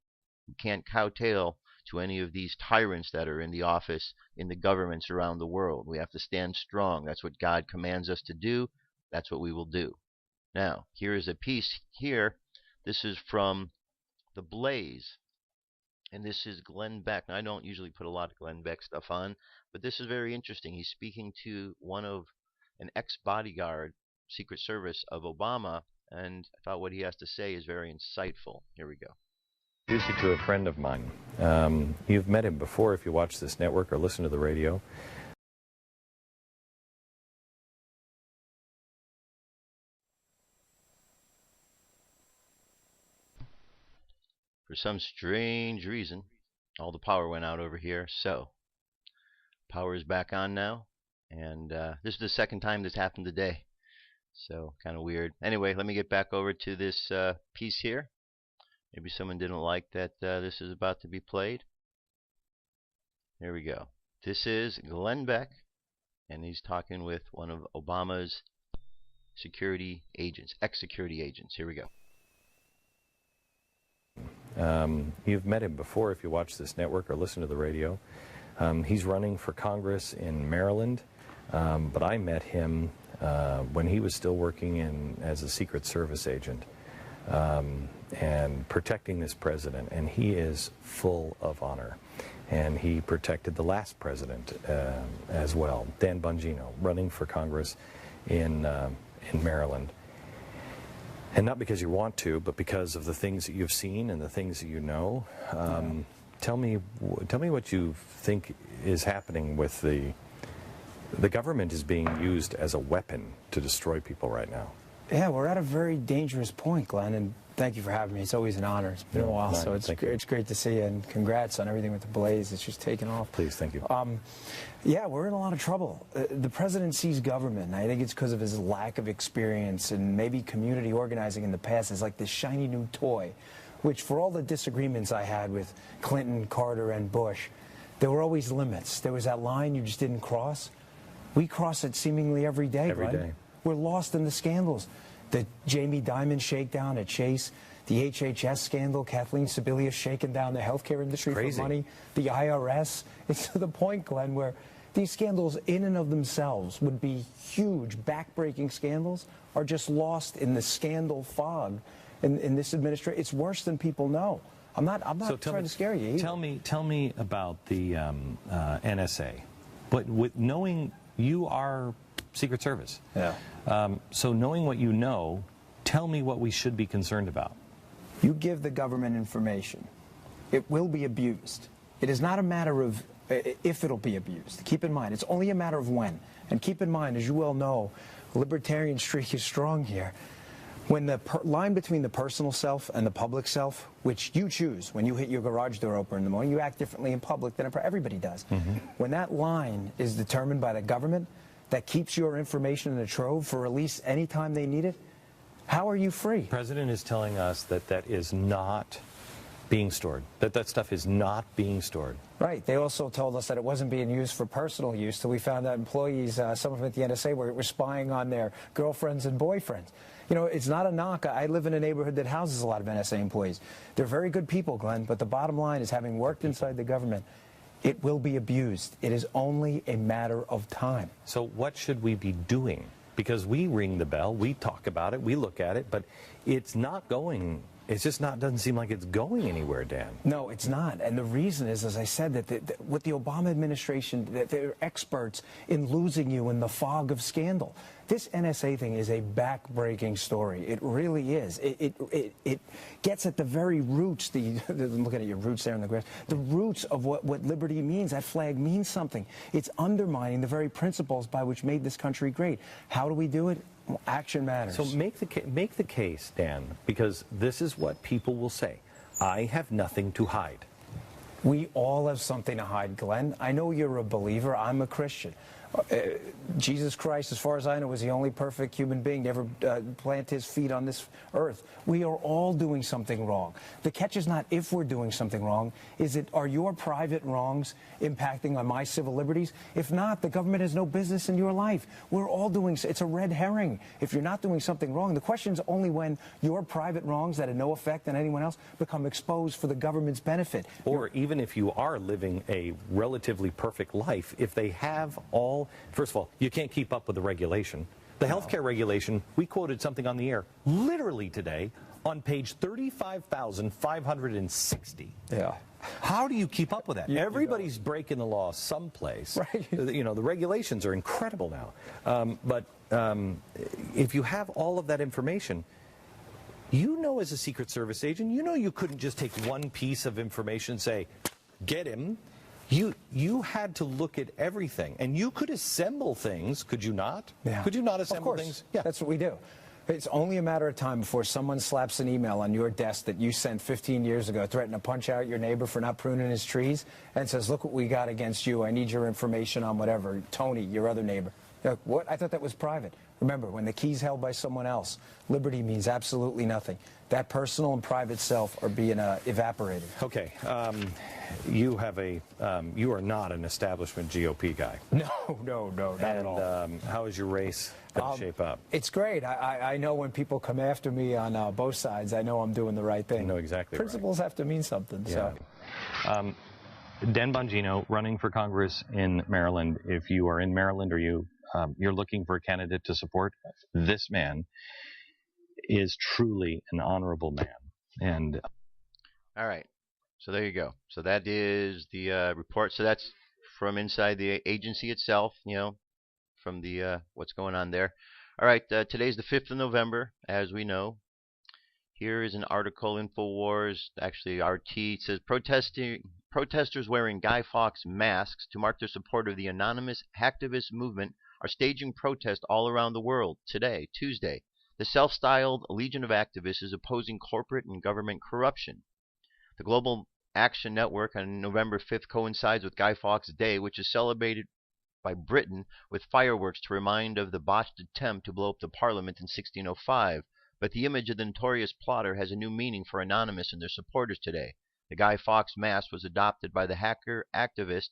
Speaker 2: We can't kowtow to any of these tyrants that are in the office in the governments around the world. We have to stand strong. That's what God commands us to do. That's what we will do. Now, here is a piece here. This is from The Blaze. And this is Glenn Beck. Now, I don't usually put a lot of Glenn Beck stuff on, but this is very interesting. He's speaking to an ex-bodyguard, Secret Service of Obama, and I thought what he has to say is very insightful. Here we go.
Speaker 8: Introduce you to a friend of mine. You've met him before if you watch this network or listen to the radio.
Speaker 2: For some strange reason, all the power went out over here, so power is back on now, and this is the second time this happened today, so kind of weird. Anyway, let me get back over to this piece here. Maybe someone didn't like that this is about to be played. Here we go. This is Glenn Beck, and he's talking with one of Obama's security agents, ex-security agents. Here we go.
Speaker 8: You've met him before if you watch this network or listen to the radio. He's running for Congress in Maryland, but I met him when he was still working as a Secret Service agent and protecting this president, and he is full of honor. And he protected the last president as well, Dan Bongino, running for Congress in Maryland. And not because you want to, but because of the things that you've seen and the things that you know. Tell me what you think is happening with the government is being used as a weapon to destroy people right now.
Speaker 9: Yeah, we're at a very dangerous point, Glenn, and thank you for having me. It's always an honor. It's been a while, so it's great to see you, and congrats on everything with the Blaze. It's just taken off.
Speaker 8: Please, thank you.
Speaker 9: Yeah, we're in a lot of trouble. The president sees government, and I think it's because of his lack of experience and maybe community organizing in the past is like this shiny new toy, which for all the disagreements I had with Clinton, Carter, and Bush, there were always limits. There was that line you just didn't cross. We cross it seemingly every day,
Speaker 8: Every day.
Speaker 9: We're lost in the scandals. The Jamie Dimon shakedown at Chase, the HHS scandal, Kathleen Sebelius shaking down the healthcare industry for money, the IRS. It's to the point, Glenn, where these scandals in and of themselves would be huge, back-breaking scandals, are just lost in the scandal fog in this administration. It's worse than people know. I'm not trying to scare you either.
Speaker 8: Tell me about the NSA. But with knowing you are Secret Service.
Speaker 9: Yeah.
Speaker 8: So knowing what you know, tell me what we should be concerned about.
Speaker 9: You give the government information, it will be abused. It is not a matter of if it'll be abused. Keep in mind, it's only a matter of when. And keep in mind, as you well know, the libertarian streak is strong here. When the line between the personal self and the public self, which you choose when you hit your garage door open in the morning, you act differently in public than everybody does. When that line is determined by the government that keeps your information in a trove for release anytime they need it, how are you free?
Speaker 8: The president is telling us that that is not being stored, that stuff is not being stored.
Speaker 9: Right. They also told us that it wasn't being used for personal use till we found out employees, some of them at the NSA, were spying on their girlfriends and boyfriends. You know, it's not a knock. I live in a neighborhood that houses a lot of NSA employees. They're very good people, Glenn, but the bottom line is, having worked inside the government, it will be abused. It is only a matter of time.
Speaker 8: So what should we be doing? Because we ring the bell, we talk about it, we look at it, but it's not going, it's just not, doesn't seem like it's going anywhere, Dan.
Speaker 9: No, it's not. And the reason is, as I said, that with the Obama administration, that they're experts in losing you in the fog of scandal. This NSA thing is a back-breaking story. It really is. It gets at the very roots, I'm looking at your roots there in the grass, the roots of what liberty means. That flag means something. It's undermining the very principles by which made this country great. How do we do it? Well, action matters.
Speaker 8: So make the case, Dan, because this is what people will say. I have nothing to hide.
Speaker 9: We all have something to hide, Glenn. I know you're a believer. I'm a Christian. Jesus Christ, as far as I know, was the only perfect human being to ever plant his feet on this earth. We are all doing something wrong. The catch is not if we're doing something wrong, is it are your private wrongs impacting on my civil liberties? If not, the government has no business in your life. We're all doing, it's a red herring. If you're not doing something wrong, the question is only when your private wrongs that had no effect on anyone else become exposed for the government's benefit.
Speaker 8: Or even if you are living a relatively perfect life, if they have all, first of all, you can't keep up with the regulation. The healthcare regulation, we quoted something on the air literally today on page 35,560.
Speaker 9: Yeah.
Speaker 8: How do you keep up with that? Everybody's breaking the law someplace.
Speaker 9: Right.
Speaker 8: You know, the regulations are incredible now. But if you have all of that information, you know, as a Secret Service agent, you know you couldn't just take one piece of information and say, get him. You had to look at everything, and you could assemble things, could you not?
Speaker 9: Yeah.
Speaker 8: Could you not assemble
Speaker 9: of course.
Speaker 8: things?
Speaker 9: Yeah, that's what we do. It's only a matter of time before someone slaps an email on your desk that you sent 15 years ago, threatening to punch out your neighbor for not pruning his trees, and says, look what we got against you. I need your information on whatever. Tony, your other neighbor. Like, what? I thought that was private. Remember, when the key's held by someone else, liberty means absolutely nothing. That personal and private self are being evaporated.
Speaker 8: Okay. You have you are not an establishment GOP guy.
Speaker 9: No, not at all.
Speaker 8: How is your race going to shape up?
Speaker 9: It's great. I know when people come after me on both sides, I know I'm doing the right thing.
Speaker 8: You know exactly
Speaker 9: Principles have to mean something.
Speaker 8: Yeah.
Speaker 9: So.
Speaker 8: Dan Bongino running for Congress in Maryland. If you are in Maryland or you're looking for a candidate to support, this man is truly an honorable man. And
Speaker 2: all right. So there you go. So that is the report. So that's from inside the agency itself, you know, from the what's going on there. All right. Today's the 5th of November, as we know. Here is an article, InfoWars, actually RT. It says protesters wearing Guy Fawkes masks to mark their support of the anonymous hacktivist movement are staging protests all around the world today, Tuesday. The self-styled Legion of Activists is opposing corporate and government corruption. The Global Action Network on November 5th coincides with Guy Fawkes Day, which is celebrated by Britain with fireworks to remind of the botched attempt to blow up the Parliament in 1605. But the image of the notorious plotter has a new meaning for Anonymous and their supporters today. The Guy Fawkes mask was adopted by the hacker activist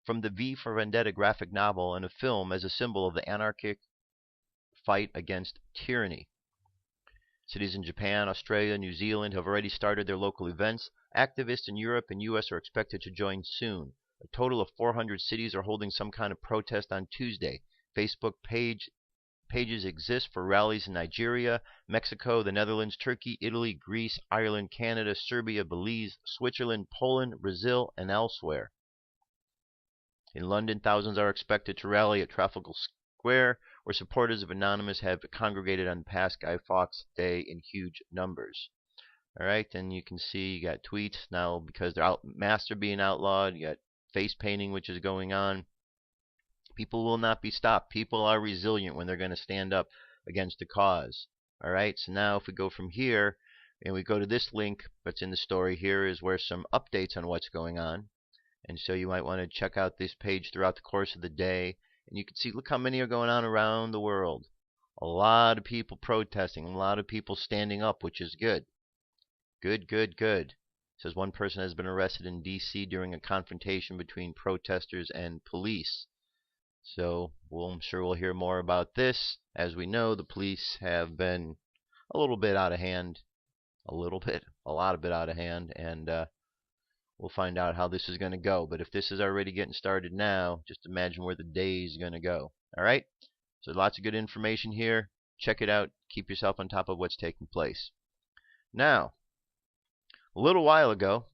Speaker 2: from the V for Vendetta graphic novel and a film as a symbol of the anarchic fight against tyranny. Cities in Japan, Australia, New Zealand have already started their local events. Activists in Europe and US are expected to join soon. A total of 400 cities are holding some kind of protest on Tuesday. Facebook pages exist for rallies in Nigeria, Mexico, the Netherlands, Turkey, Italy, Greece, Ireland, Canada, Serbia, Belize, Switzerland, Poland, Brazil, and elsewhere. In London, thousands are expected to rally at Trafalgar Square, where supporters of Anonymous have congregated on past Guy Fawkes Day in huge numbers. All right, and you can see you got tweets now because masks are being outlawed. You got face painting, which is going on. People will not be stopped. People are resilient when they're going to stand up against the cause. All right, so now if we go from here and we go to this link that's in the story, here is where some updates on what's going on. And so you might want to check out this page throughout the course of the day. And you can see, look how many are going on around the world. A lot of people protesting, a lot of people standing up, which is good. Good. It says one person has been arrested in D.C. during a confrontation between protesters and police. So I'm sure we'll hear more about this. As we know, the police have been a little bit out of hand. A lot of bit out of hand. And we'll find out how this is going to go. But if this is already getting started now, just imagine where the day is going to go. All right? So lots of good information here. Check it out. Keep yourself on top of what's taking place. Now, a little while ago,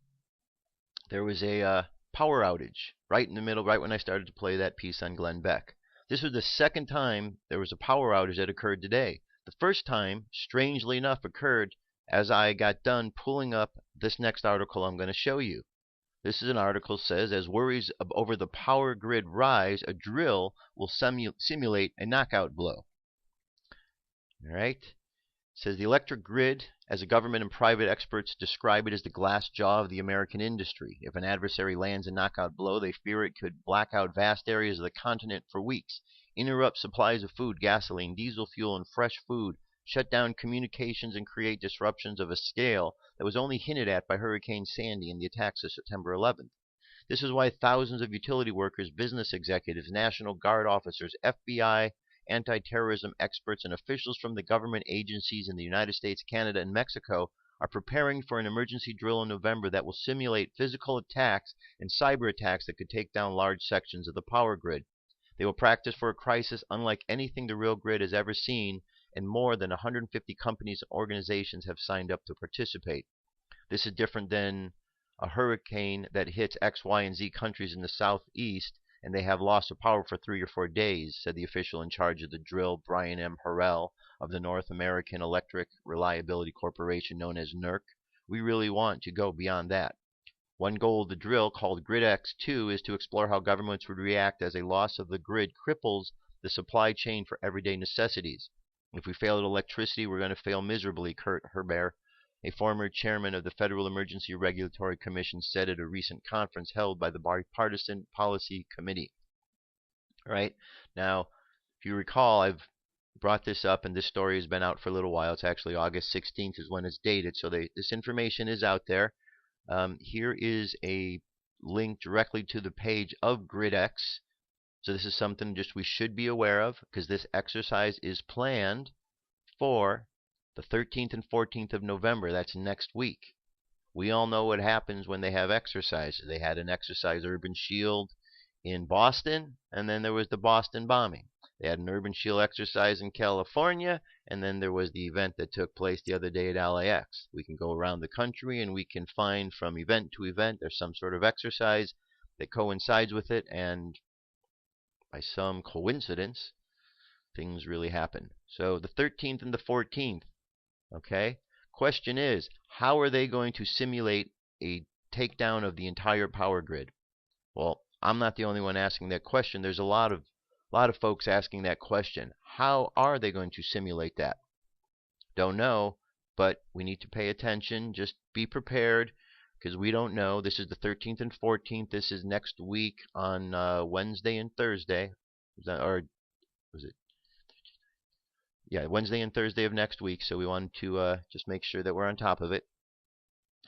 Speaker 2: there was a power outage right in the middle, right when I started to play that piece on Glenn Beck. This was the second time there was a power outage that occurred today. The first time, strangely enough, occurred as I got done pulling up this next article I'm going to show you. This is an article that says, as worries over the power grid rise, a drill will simulate a knockout blow. All right. It says the electric grid as the government and private experts describe it as the glass jaw of the American industry. If an adversary lands a knockout blow, they fear it could black out vast areas of the continent for weeks, interrupt supplies of food, gasoline, diesel fuel, and fresh food, shut down communications, and create disruptions of a scale that was only hinted at by Hurricane Sandy and the attacks of September 11th. This is why thousands of utility workers, business executives, National Guard officers, FBI, anti-terrorism experts, and officials from the government agencies in the United States, Canada, and Mexico are preparing for an emergency drill in November that will simulate physical attacks and cyber attacks that could take down large sections of the power grid. They will practice for a crisis unlike anything the real grid has ever seen, and more than 150 companies and organizations have signed up to participate. This is different than a hurricane that hits X, Y, and Z countries in the southeast, and they have loss of power for 3 or 4 days, said the official in charge of the drill, Brian M. Harrell, of the North American Electric Reliability Corporation, known as NERC. We really want to go beyond that. One goal of the drill, called GridEx 2, is to explore how governments would react as a loss of the grid cripples the supply chain for everyday necessities. If we fail at electricity, we're going to fail miserably, Kurt Herber, a former chairman of the Federal Emergency Regulatory Commission, said at a recent conference held by the Bipartisan Policy Committee. All right. Now, if you recall, I've brought this up, and this story has been out for a little while. It's actually August 16th is when it's dated, so this information is out there. Here is a link directly to the page of GridEx. So this is something just we should be aware of, because this exercise is planned for the 13th and 14th of November. That's next week. We all know what happens when they have exercises. They had an exercise, Urban Shield, in Boston, and then there was the Boston bombing. They had an Urban Shield exercise in California, and then there was the event that took place the other day at LAX. We can go around the country and we can find from event to event there's some sort of exercise that coincides with it, and by some coincidence, things really happen. So the 13th and the 14th, okay? Question is, how are they going to simulate a takedown of the entire power grid? Well, I'm not the only one asking that question. There's a lot of folks asking that question. How are they going to simulate that? Don't know, but we need to pay attention. Just be prepared, because we don't know. This is the 13th and 14th. This is next week on Wednesday and Thursday. Or was it? Yeah, Wednesday and Thursday of next week. So we want to just make sure that we're on top of it.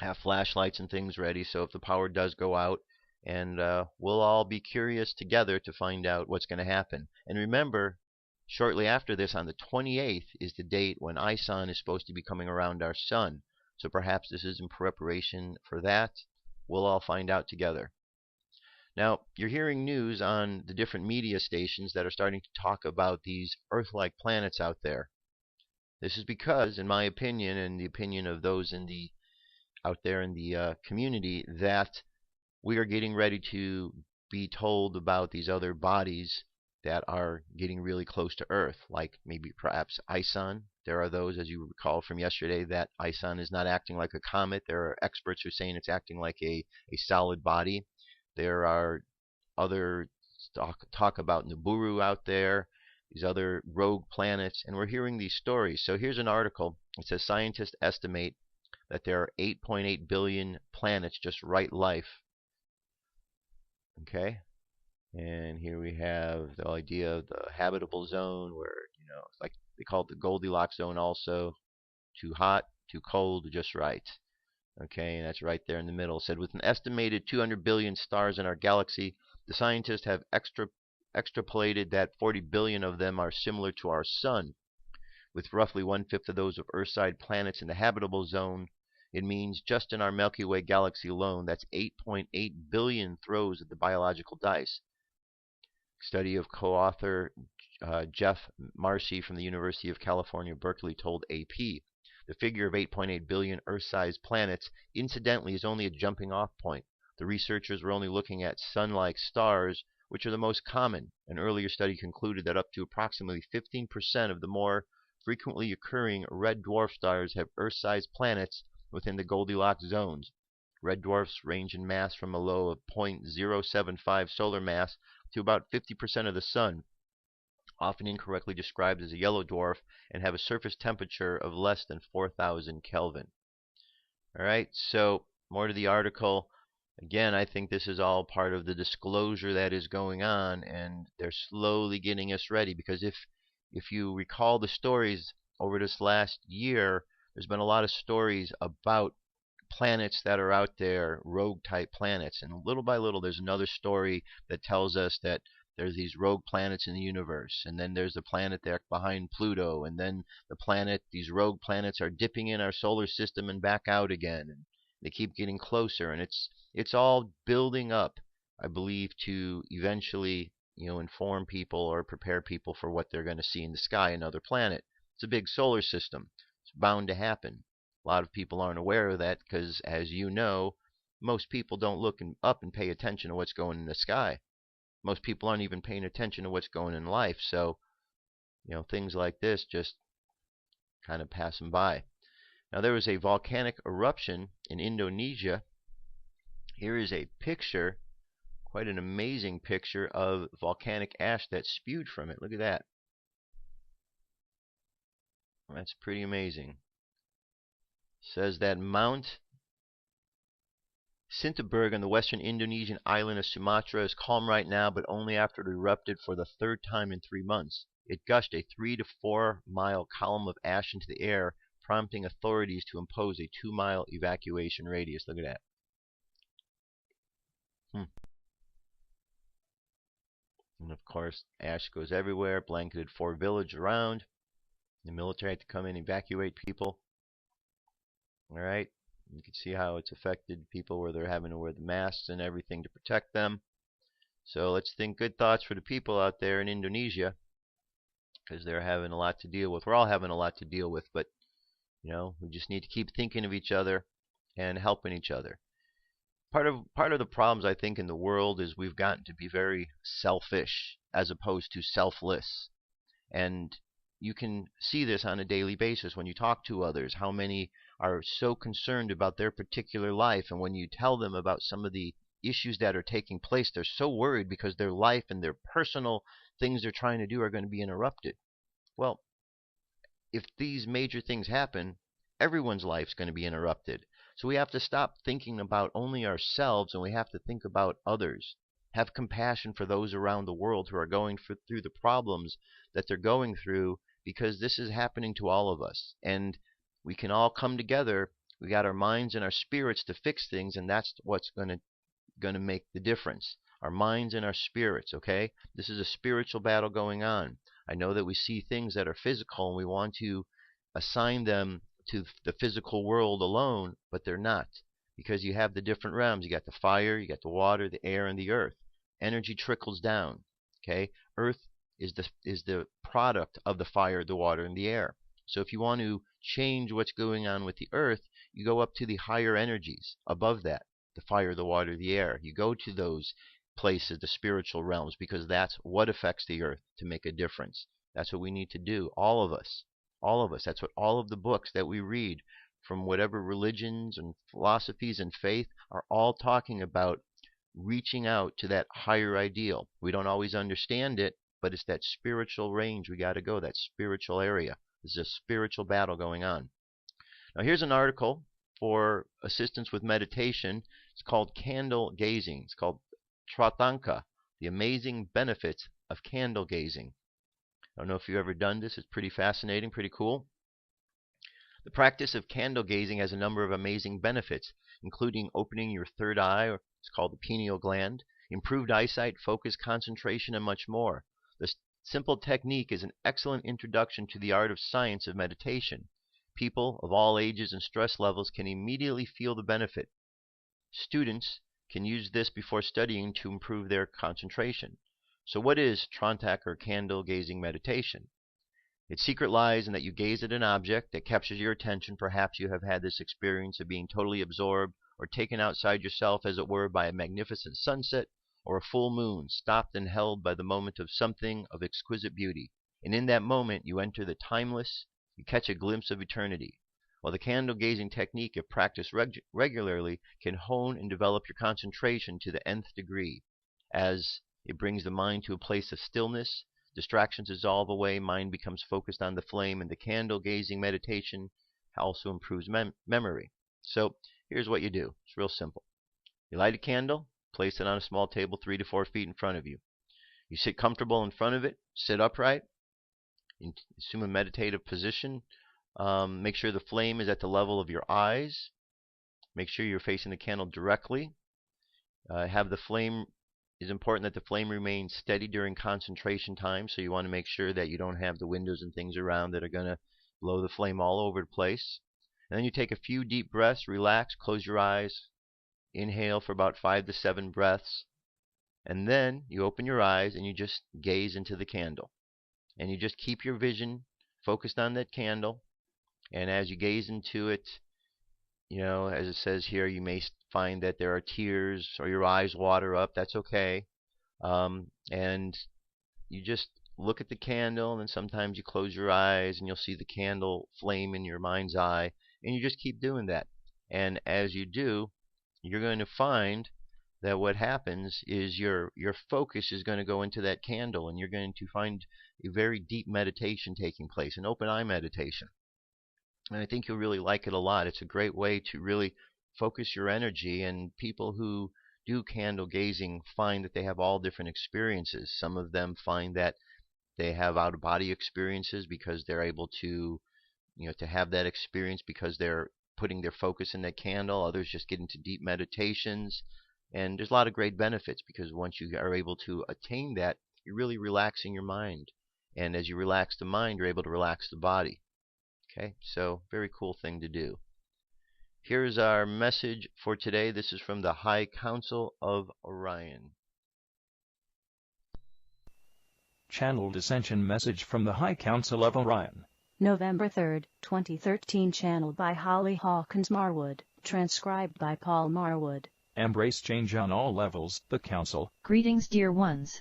Speaker 2: Have flashlights and things ready, so if the power does go out, and we'll all be curious together to find out what's going to happen. And remember, shortly after this, on the 28th, is the date when ISON is supposed to be coming around our sun. So perhaps this is in preparation for that. We'll all find out together. Now, you're hearing news on the different media stations that are starting to talk about these Earth-like planets out there. This is because, in my opinion, and the opinion of those out there in the community, that we are getting ready to be told about these other bodies that are getting really close to Earth, like maybe perhaps ISON. There are those, as you recall from yesterday, that ISON is not acting like a comet. There are experts who are saying it's acting like a solid body. There are other talk about Nibiru out there, these other rogue planets, and we're hearing these stories. So here's an article. It says scientists estimate that there are 8.8 billion planets just right life. Okay, and here we have the idea of the habitable zone, where, you know, it's like they call it the Goldilocks zone also. Too hot, too cold, just right. Okay, and that's right there in the middle. It said with an estimated 200 billion stars in our galaxy, the scientists have extrapolated that 40 billion of them are similar to our sun. With roughly 1/5 of those of Earth-side planets in the habitable zone, it means just in our Milky Way galaxy alone, that's 8.8 billion throws of the biological dice. Study of co-author Jeff Marcy from the University of California, Berkeley told AP. The figure of 8.8 billion Earth-sized planets, incidentally, is only a jumping-off point. The researchers were only looking at sun-like stars, which are the most common. An earlier study concluded that up to approximately 15% of the more frequently occurring red dwarf stars have Earth-sized planets within the Goldilocks zones. Red dwarfs range in mass from a low of 0.075 solar mass to about 50% of the sun. often incorrectly described as a yellow dwarf, and have a surface temperature of less than 4,000 Kelvin. All right, so more to the article. Again, I think this is all part of the disclosure that is going on, and they're slowly getting us ready, because if you recall the stories over this last year, there's been a lot of stories about planets that are out there, rogue type planets, and little by little there's another story that tells us that there's these rogue planets in the universe, and then there's the planet there behind Pluto, and then these rogue planets are dipping in our solar system and back out again, and they keep getting closer, and it's all building up, I believe, to eventually, inform people or prepare people for what they're going to see in the sky, another planet. It's a big solar system. It's bound to happen. A lot of people aren't aware of that because, as you know, most people don't look up and pay attention to what's going in the sky. Most people aren't even paying attention to what's going in life. So, things like this just kind of pass them by. Now, there was a volcanic eruption in Indonesia. Here is a picture, quite an amazing picture of volcanic ash that spewed from it. Look at that. That's pretty amazing. Says that Mount Sinterberg on the western Indonesian island of Sumatra is calm right now, but only after it erupted for the third time in 3 months. It gushed a 3 to 4 mile column of ash into the air, prompting authorities to impose a 2-mile evacuation radius. Look at that. And of course, ash goes everywhere, blanketed 4 villages around. The military had to come in and evacuate people. All right. You can see how it's affected people where they're having to wear the masks and everything to protect them. So let's think good thoughts for the people out there in Indonesia, because they're having a lot to deal with. We're all having a lot to deal with, but we just need to keep thinking of each other and helping each other. Part of the problems, I think, in the world is we've gotten to be very selfish as opposed to selfless. And you can see this on a daily basis when you talk to others, how many are so concerned about their particular life, and when you tell them about some of the issues that are taking place, they're so worried because their life and their personal things they're trying to do are going to be interrupted. Well, if these major things happen, everyone's life's going to be interrupted. So we have to stop thinking about only ourselves, and we have to think about others. Have compassion for those around the world who are going through the problems that they're going through, because this is happening to all of us. And we can all come together. We got our minds and our spirits to fix things, and that's what's going to make the difference. Our minds and our spirits, okay? This is a spiritual battle going on. I know that we see things that are physical, and we want to assign them to the physical world alone, but they're not, because you have the different realms. You got the fire, you got the water, the air, and the earth. Energy trickles down, okay? Earth is the product of the fire, the water, and the air. So if you want to change what's going on with the earth, you go up to the higher energies above that, the fire, the water, the air. You go to those places, the spiritual realms, because that's what affects the earth to make a difference. That's what we need to do, all of us. All of us. That's what all of the books that we read from whatever religions and philosophies and faith are all talking about, reaching out to that higher ideal. We don't always understand it, but it's that spiritual range we got to go, that spiritual area. This is a spiritual battle going on. Now here's an article for assistance with meditation. It's called Candle Gazing. It's called Tratanka, the amazing benefits of candle gazing. I don't know if you've ever done this. It's pretty fascinating, pretty cool. The practice of candle gazing has a number of amazing benefits, including opening your third eye, or it's called the pineal gland, improved eyesight, focus, concentration, and much more. This simple technique is an excellent introduction to the art of science of meditation. People of all ages and stress levels can immediately feel the benefit. Students can use this before studying to improve their concentration. So what is Trantak or candle gazing meditation? Its secret lies in that you gaze at an object that captures your attention. Perhaps you have had this experience of being totally absorbed or taken outside yourself, as it were, by a magnificent sunset or a full moon, stopped and held by the moment of something of exquisite beauty. And in that moment you enter the timeless, you catch a glimpse of eternity. While the candle gazing technique, if practiced regularly, can hone and develop your concentration to the nth degree, as it brings the mind to a place of stillness, distractions dissolve away, mind becomes focused on the flame, and the candle gazing meditation also improves memory. So here's what you do. It's real simple. You light a candle, place it on a small table 3 to 4 feet in front of you. You sit comfortable in front of it, sit upright, assume a meditative position. Make sure the flame is at the level of your eyes. Make sure you're facing the candle directly. Have the flame, it's important that the flame remains steady during concentration time, so you want to make sure that you don't have the windows and things around that are going to blow the flame all over the place. And then you take a few deep breaths, relax, close your eyes, inhale for about 5 to 7 breaths, and then you open your eyes and you just gaze into the candle. And you just keep your vision focused on that candle, and as you gaze into it, you know, as it says here, you may find that there are tears or your eyes water up. That's okay. And you just look at the candle, and then sometimes you close your eyes and you'll see the candle flame in your mind's eye, and you just keep doing that. And as you do, you're going to find that what happens is your focus is going to go into that candle, and you're going to find a very deep meditation taking place, an open eye meditation. And I think you'll really like it a lot. It's a great way to really focus your energy, and people who do candle gazing find that they have all different experiences. Some of them find that they have out-of-body experiences because they're able to, you know, to have that experience because they're putting their focus in that candle. Others just get into deep meditations, and there's a lot of great benefits because once you are able to attain that, you're really relaxing your mind, and as you relax the mind, you're able to relax the body. Okay, so very cool thing to do. Here's our message for today. This is from the High Council of Orion.
Speaker 10: Channeled Ascension message from the High Council of Orion.
Speaker 11: November 3, 2013. Channeled by Holly Hawkins Marwood. Transcribed by Paul Marwood.
Speaker 10: Embrace change on all levels, the Council.
Speaker 12: Greetings, dear ones.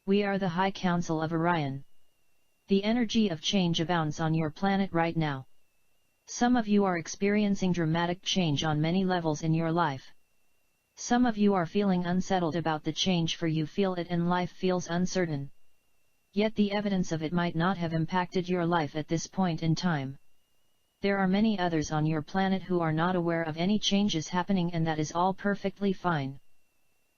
Speaker 12: We are the High Council of Orion. The energy of change abounds on your planet right now. Some of you are experiencing dramatic change on many levels in your life. Some of you are feeling unsettled about the change, for you feel it and life feels uncertain. Yet the evidence of it might not have impacted your life at this point in time. There are many others on your planet who are not aware of any changes happening, and that is all perfectly fine.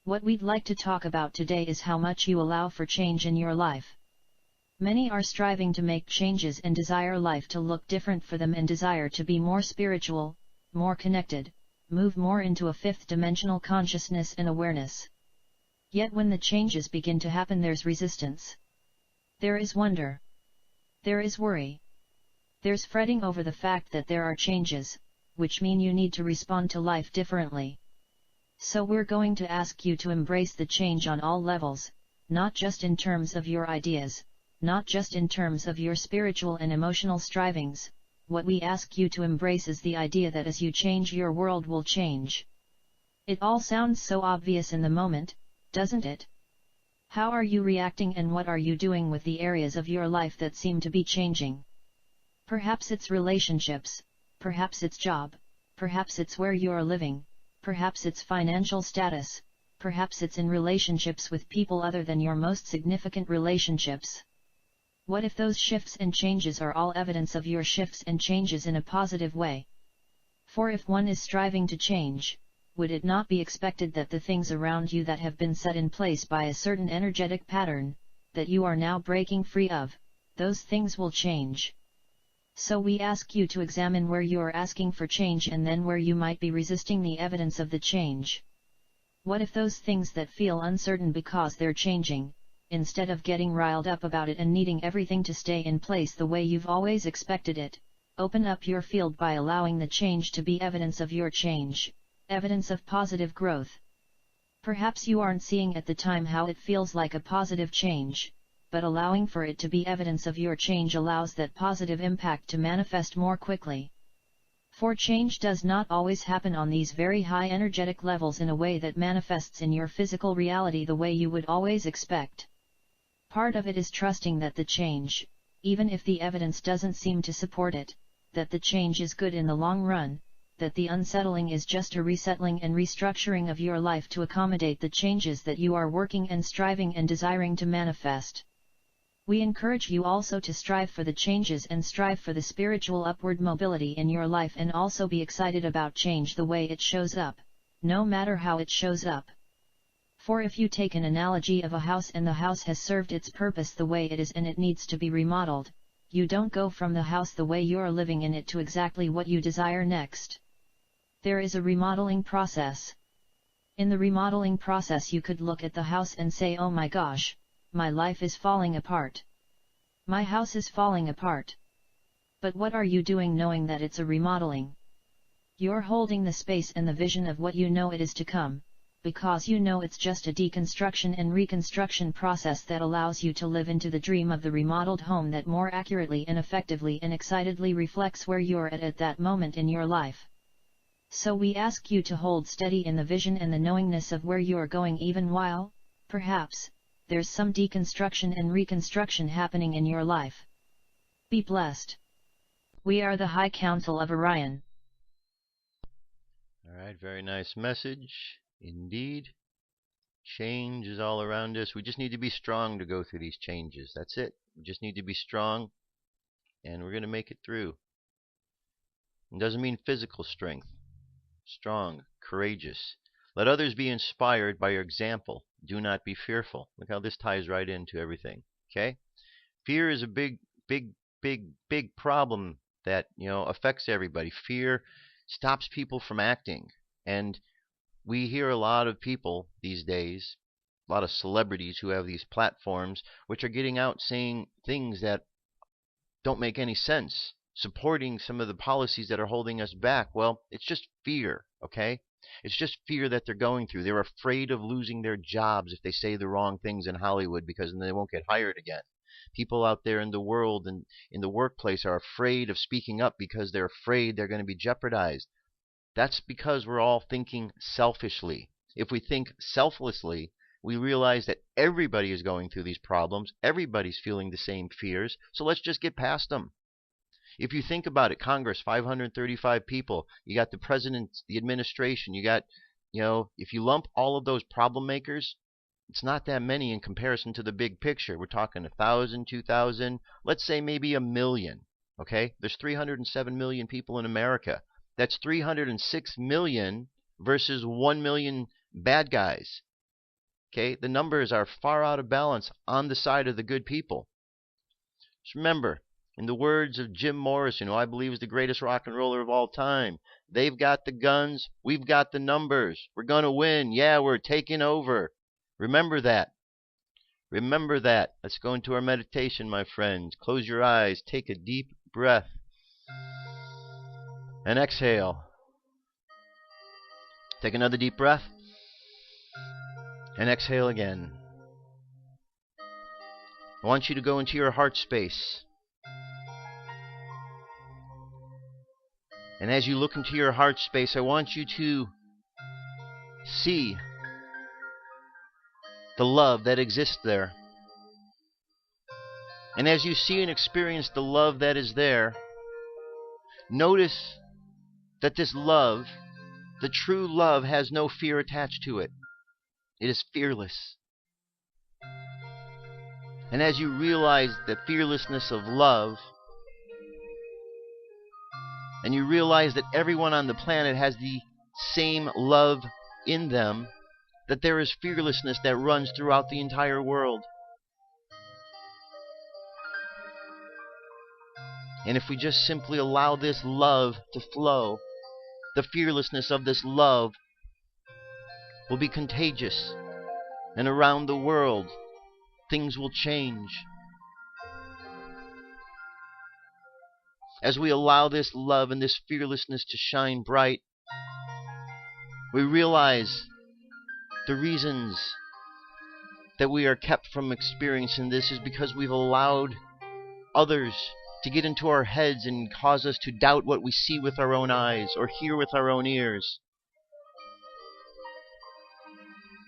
Speaker 12: What we'd like to talk about today is how much you allow for change in your life. Many are striving to make changes and desire life to look different for them, and desire to be more spiritual, more connected, move more into a fifth-dimensional consciousness and awareness. Yet when the changes begin to happen, there's resistance. There is wonder. There is worry. There's fretting over the fact that there are changes, which mean you need to respond to life differently. So we're going to ask you to embrace the change on all levels, not just in terms of your ideas, not just in terms of your spiritual and emotional strivings. What we ask you to embrace is the idea that as you change, your world will change. It all sounds so obvious in the moment, doesn't it? How are you reacting, and what are you doing with the areas of your life that seem to be changing? Perhaps it's relationships, perhaps it's job, perhaps it's where you are living, perhaps it's financial status, perhaps it's in relationships with people other than your most significant relationships. What if those shifts and changes are all evidence of your shifts and changes in a positive way? For if one is striving to change, would it not be expected that the things around you that have been set in place by a certain energetic pattern, that you are now breaking free of, those things will change? So we ask you to examine where you are asking for change, and then where you might be resisting the evidence of the change. What if those things that feel uncertain because they're changing, instead of getting riled up about it and needing everything to stay in place the way you've always expected it, open up your field by allowing the change to be evidence of your change, evidence of positive growth? Perhaps you aren't seeing at the time how it feels like a positive change, but allowing for it to be evidence of your change allows that positive impact to manifest more quickly. For change does not always happen on these very high energetic levels in a way that manifests in your physical reality the way you would always expect. Part of it is trusting that the change, even if the evidence doesn't seem to support it, that the change is good in the long run, that the unsettling is just a resettling and restructuring of your life to accommodate the changes that you are working and striving and desiring to manifest. We encourage you also to strive for the changes and strive for the spiritual upward mobility in your life, and also be excited about change the way it shows up, no matter how it shows up. For if you take an analogy of a house and the house has served its purpose the way it is and it needs to be remodeled, you don't go from the house the way you're living in it to exactly what you desire next. There is a remodeling process. In the remodeling process you could look at the house and say, oh my gosh, my life is falling apart. My house is falling apart. But what are you doing knowing that it's a remodeling? You're holding the space and the vision of what you know it is to come, because you know it's just a deconstruction and reconstruction process that allows you to live into the dream of the remodeled home that more accurately and effectively and excitedly reflects where you're at that moment in your life. So we ask you to hold steady in the vision and the knowingness of where you're going, even while, perhaps, there's some deconstruction and reconstruction happening in your life. Be blessed. We are the High Council of Orion.
Speaker 2: All right, very nice message indeed. Change is all around us. We just need to be strong to go through these changes. That's it. We just need to be strong, and we're going to make it through. It doesn't mean physical strength. Strong, courageous. Let others be inspired by your example. Do not be fearful. Look how this ties right into everything. Okay? Fear is a big problem that, affects everybody. Fear stops people from acting. And we hear a lot of people these days, a lot of celebrities who have these platforms, which are getting out saying things that don't make any sense, supporting some of the policies that are holding us back. Well, it's just fear, okay? It's just fear that they're going through. They're afraid of losing their jobs if they say the wrong things in Hollywood, because then they won't get hired again. People out there in the world and in the workplace are afraid of speaking up because they're afraid they're going to be jeopardized. That's because we're all thinking selfishly. If we think selflessly, we realize that everybody is going through these problems. Everybody's feeling the same fears. So let's just get past them. If you think about it, Congress, 535 people. You got the president, the administration. You got, if you lump all of those problem makers, it's not that many in comparison to the big picture. We're talking 1,000, 2,000, let's say maybe 1 million. Okay? There's 307 million people in America. That's 306 million versus 1 million bad guys. Okay? The numbers are far out of balance on the side of the good people. Just remember, in the words of Jim Morrison, who I believe is the greatest rock and roller of all time, they've got the guns, we've got the numbers. We're going to win. Yeah, we're taking over. Remember that. Remember that. Let's go into our meditation, my friends. Close your eyes. Take a deep breath. And exhale. Take another deep breath. And exhale again. I want you to go into your heart space. And as you look into your heart space, I want you to see the love that exists there. And as you see and experience the love that is there, notice that this love, the true love, has no fear attached to it. It is fearless. And as you realize the fearlessness of love, and you realize that everyone on the planet has the same love in them, that there is fearlessness that runs throughout the entire world. And if we just simply allow this love to flow, the fearlessness of this love will be contagious. And around the world, things will change. As we allow this love and this fearlessness to shine bright, we realize the reasons that we are kept from experiencing this is because we've allowed others to get into our heads and cause us to doubt what we see with our own eyes or hear with our own ears.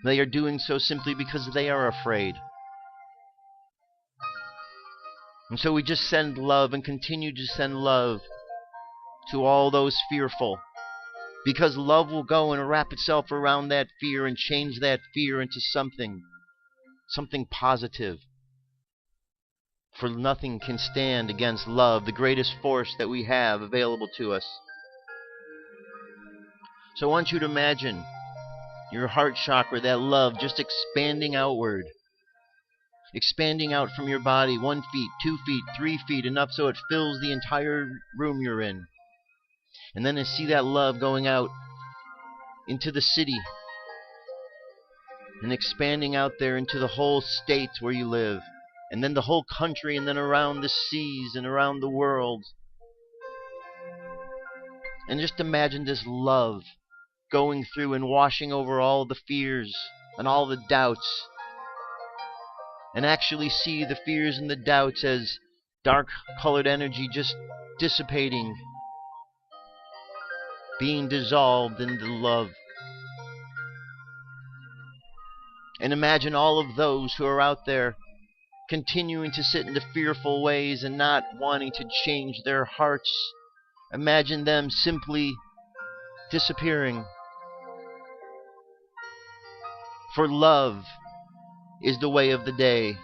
Speaker 2: They are doing so simply because they are afraid. And so we just send love and continue to send love to all those fearful. Because love will go and wrap itself around that fear and change that fear into something positive. For nothing can stand against love, the greatest force that we have available to us. So I want you to imagine your heart chakra, that love, just expanding outward. Expanding out from your body 1 feet, 2 feet, 3 feet, enough so it fills the entire room you're in. And then to see that love going out into the city and expanding out there into the whole state where you live, and then the whole country, and then around the seas and around the world. And just imagine this love going through and washing over all the fears and all the doubts, and actually see the fears and the doubts as dark colored energy just dissipating, being dissolved into love. And imagine all of those who are out there continuing to sit in the fearful ways and not wanting to change their hearts. Imagine them simply disappearing. For love is the way of the day.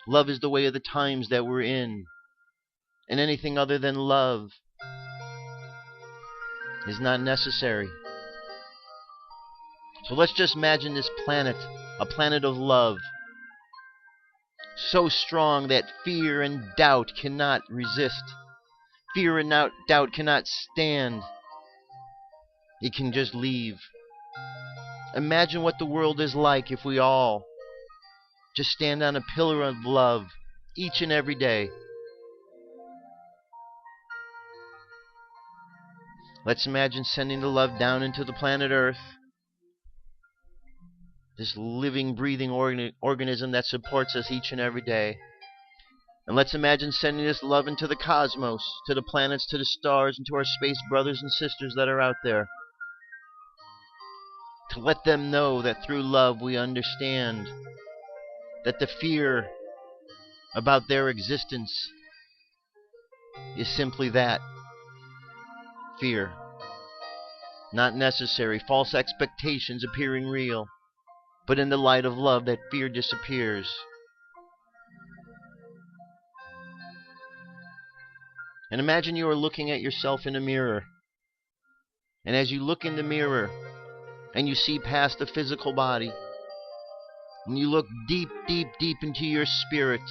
Speaker 2: Love is the way of the times that we're in. And anything other than love is not necessary. So let's just imagine this planet, a planet of love, so strong that fear and doubt cannot resist. Fear and doubt cannot stand. It can just leave. Imagine what the world is like if we all just stand on a pillar of love each and every day. Let's imagine sending the love down into the planet Earth, this living, breathing organism that supports us each and every day. And let's imagine sending this love into the cosmos, to the planets, to the stars, and to our space brothers and sisters that are out there. To let them know that through love we understand that the fear about their existence is simply that. Fear. Not necessary. False expectations appearing real. But in the light of love, that fear disappears. And imagine you are looking at yourself in a mirror. And as you look in the mirror and you see past the physical body, and you look deep, deep, deep into your spirit,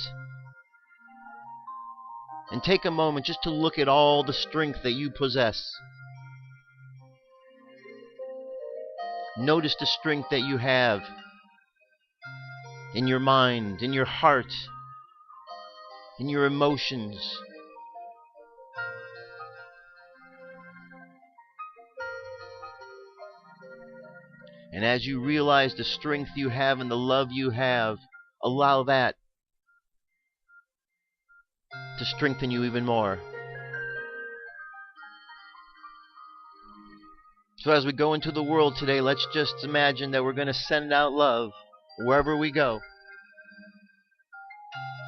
Speaker 2: and take a moment just to look at all the strength that you possess. Notice the strength that you have in your mind, in your heart, in your emotions. And as you realize the strength you have and the love you have, allow that to strengthen you even more. So as we go into the world today, let's just imagine that we're going to send out love wherever we go.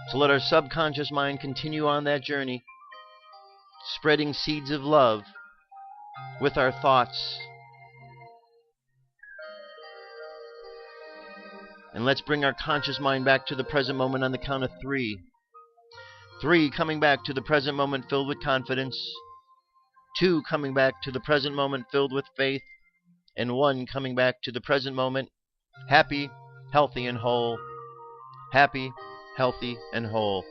Speaker 2: So let our subconscious mind continue on that journey, spreading seeds of love with our thoughts. And let's bring our conscious mind back to the present moment on the count of 3. 3, coming back to the present moment filled with confidence. 2, coming back to the present moment filled with faith. And 1, coming back to the present moment happy, healthy, and whole. Happy, healthy, and whole.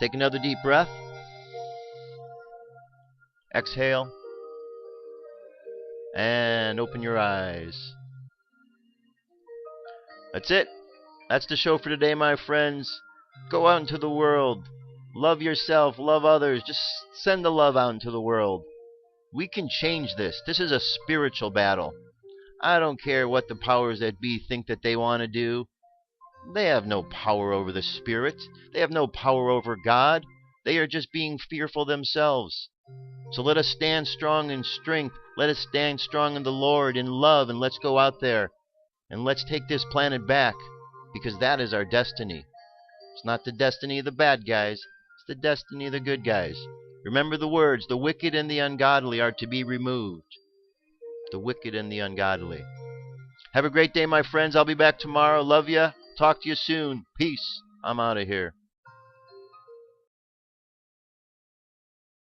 Speaker 2: Take another deep breath. Exhale. And open your eyes. That's it. That's the show for today, my friends. Go out into the world. Love yourself. Love others. Just send the love out into the world. We can change this. This is a spiritual battle. I don't care what the powers that be think that they want to do. They have no power over the spirit. They have no power over God. They are just being fearful themselves. So let us stand strong in strength. Let us stand strong in the Lord, in love, and let's go out there. And let's take this planet back, because that is our destiny. It's not the destiny of the bad guys. It's the destiny of the good guys. Remember the words, the wicked and the ungodly are to be removed. The wicked and the ungodly. Have a great day, my friends. I'll be back tomorrow. Love ya. Talk to you soon. Peace. I'm out of here.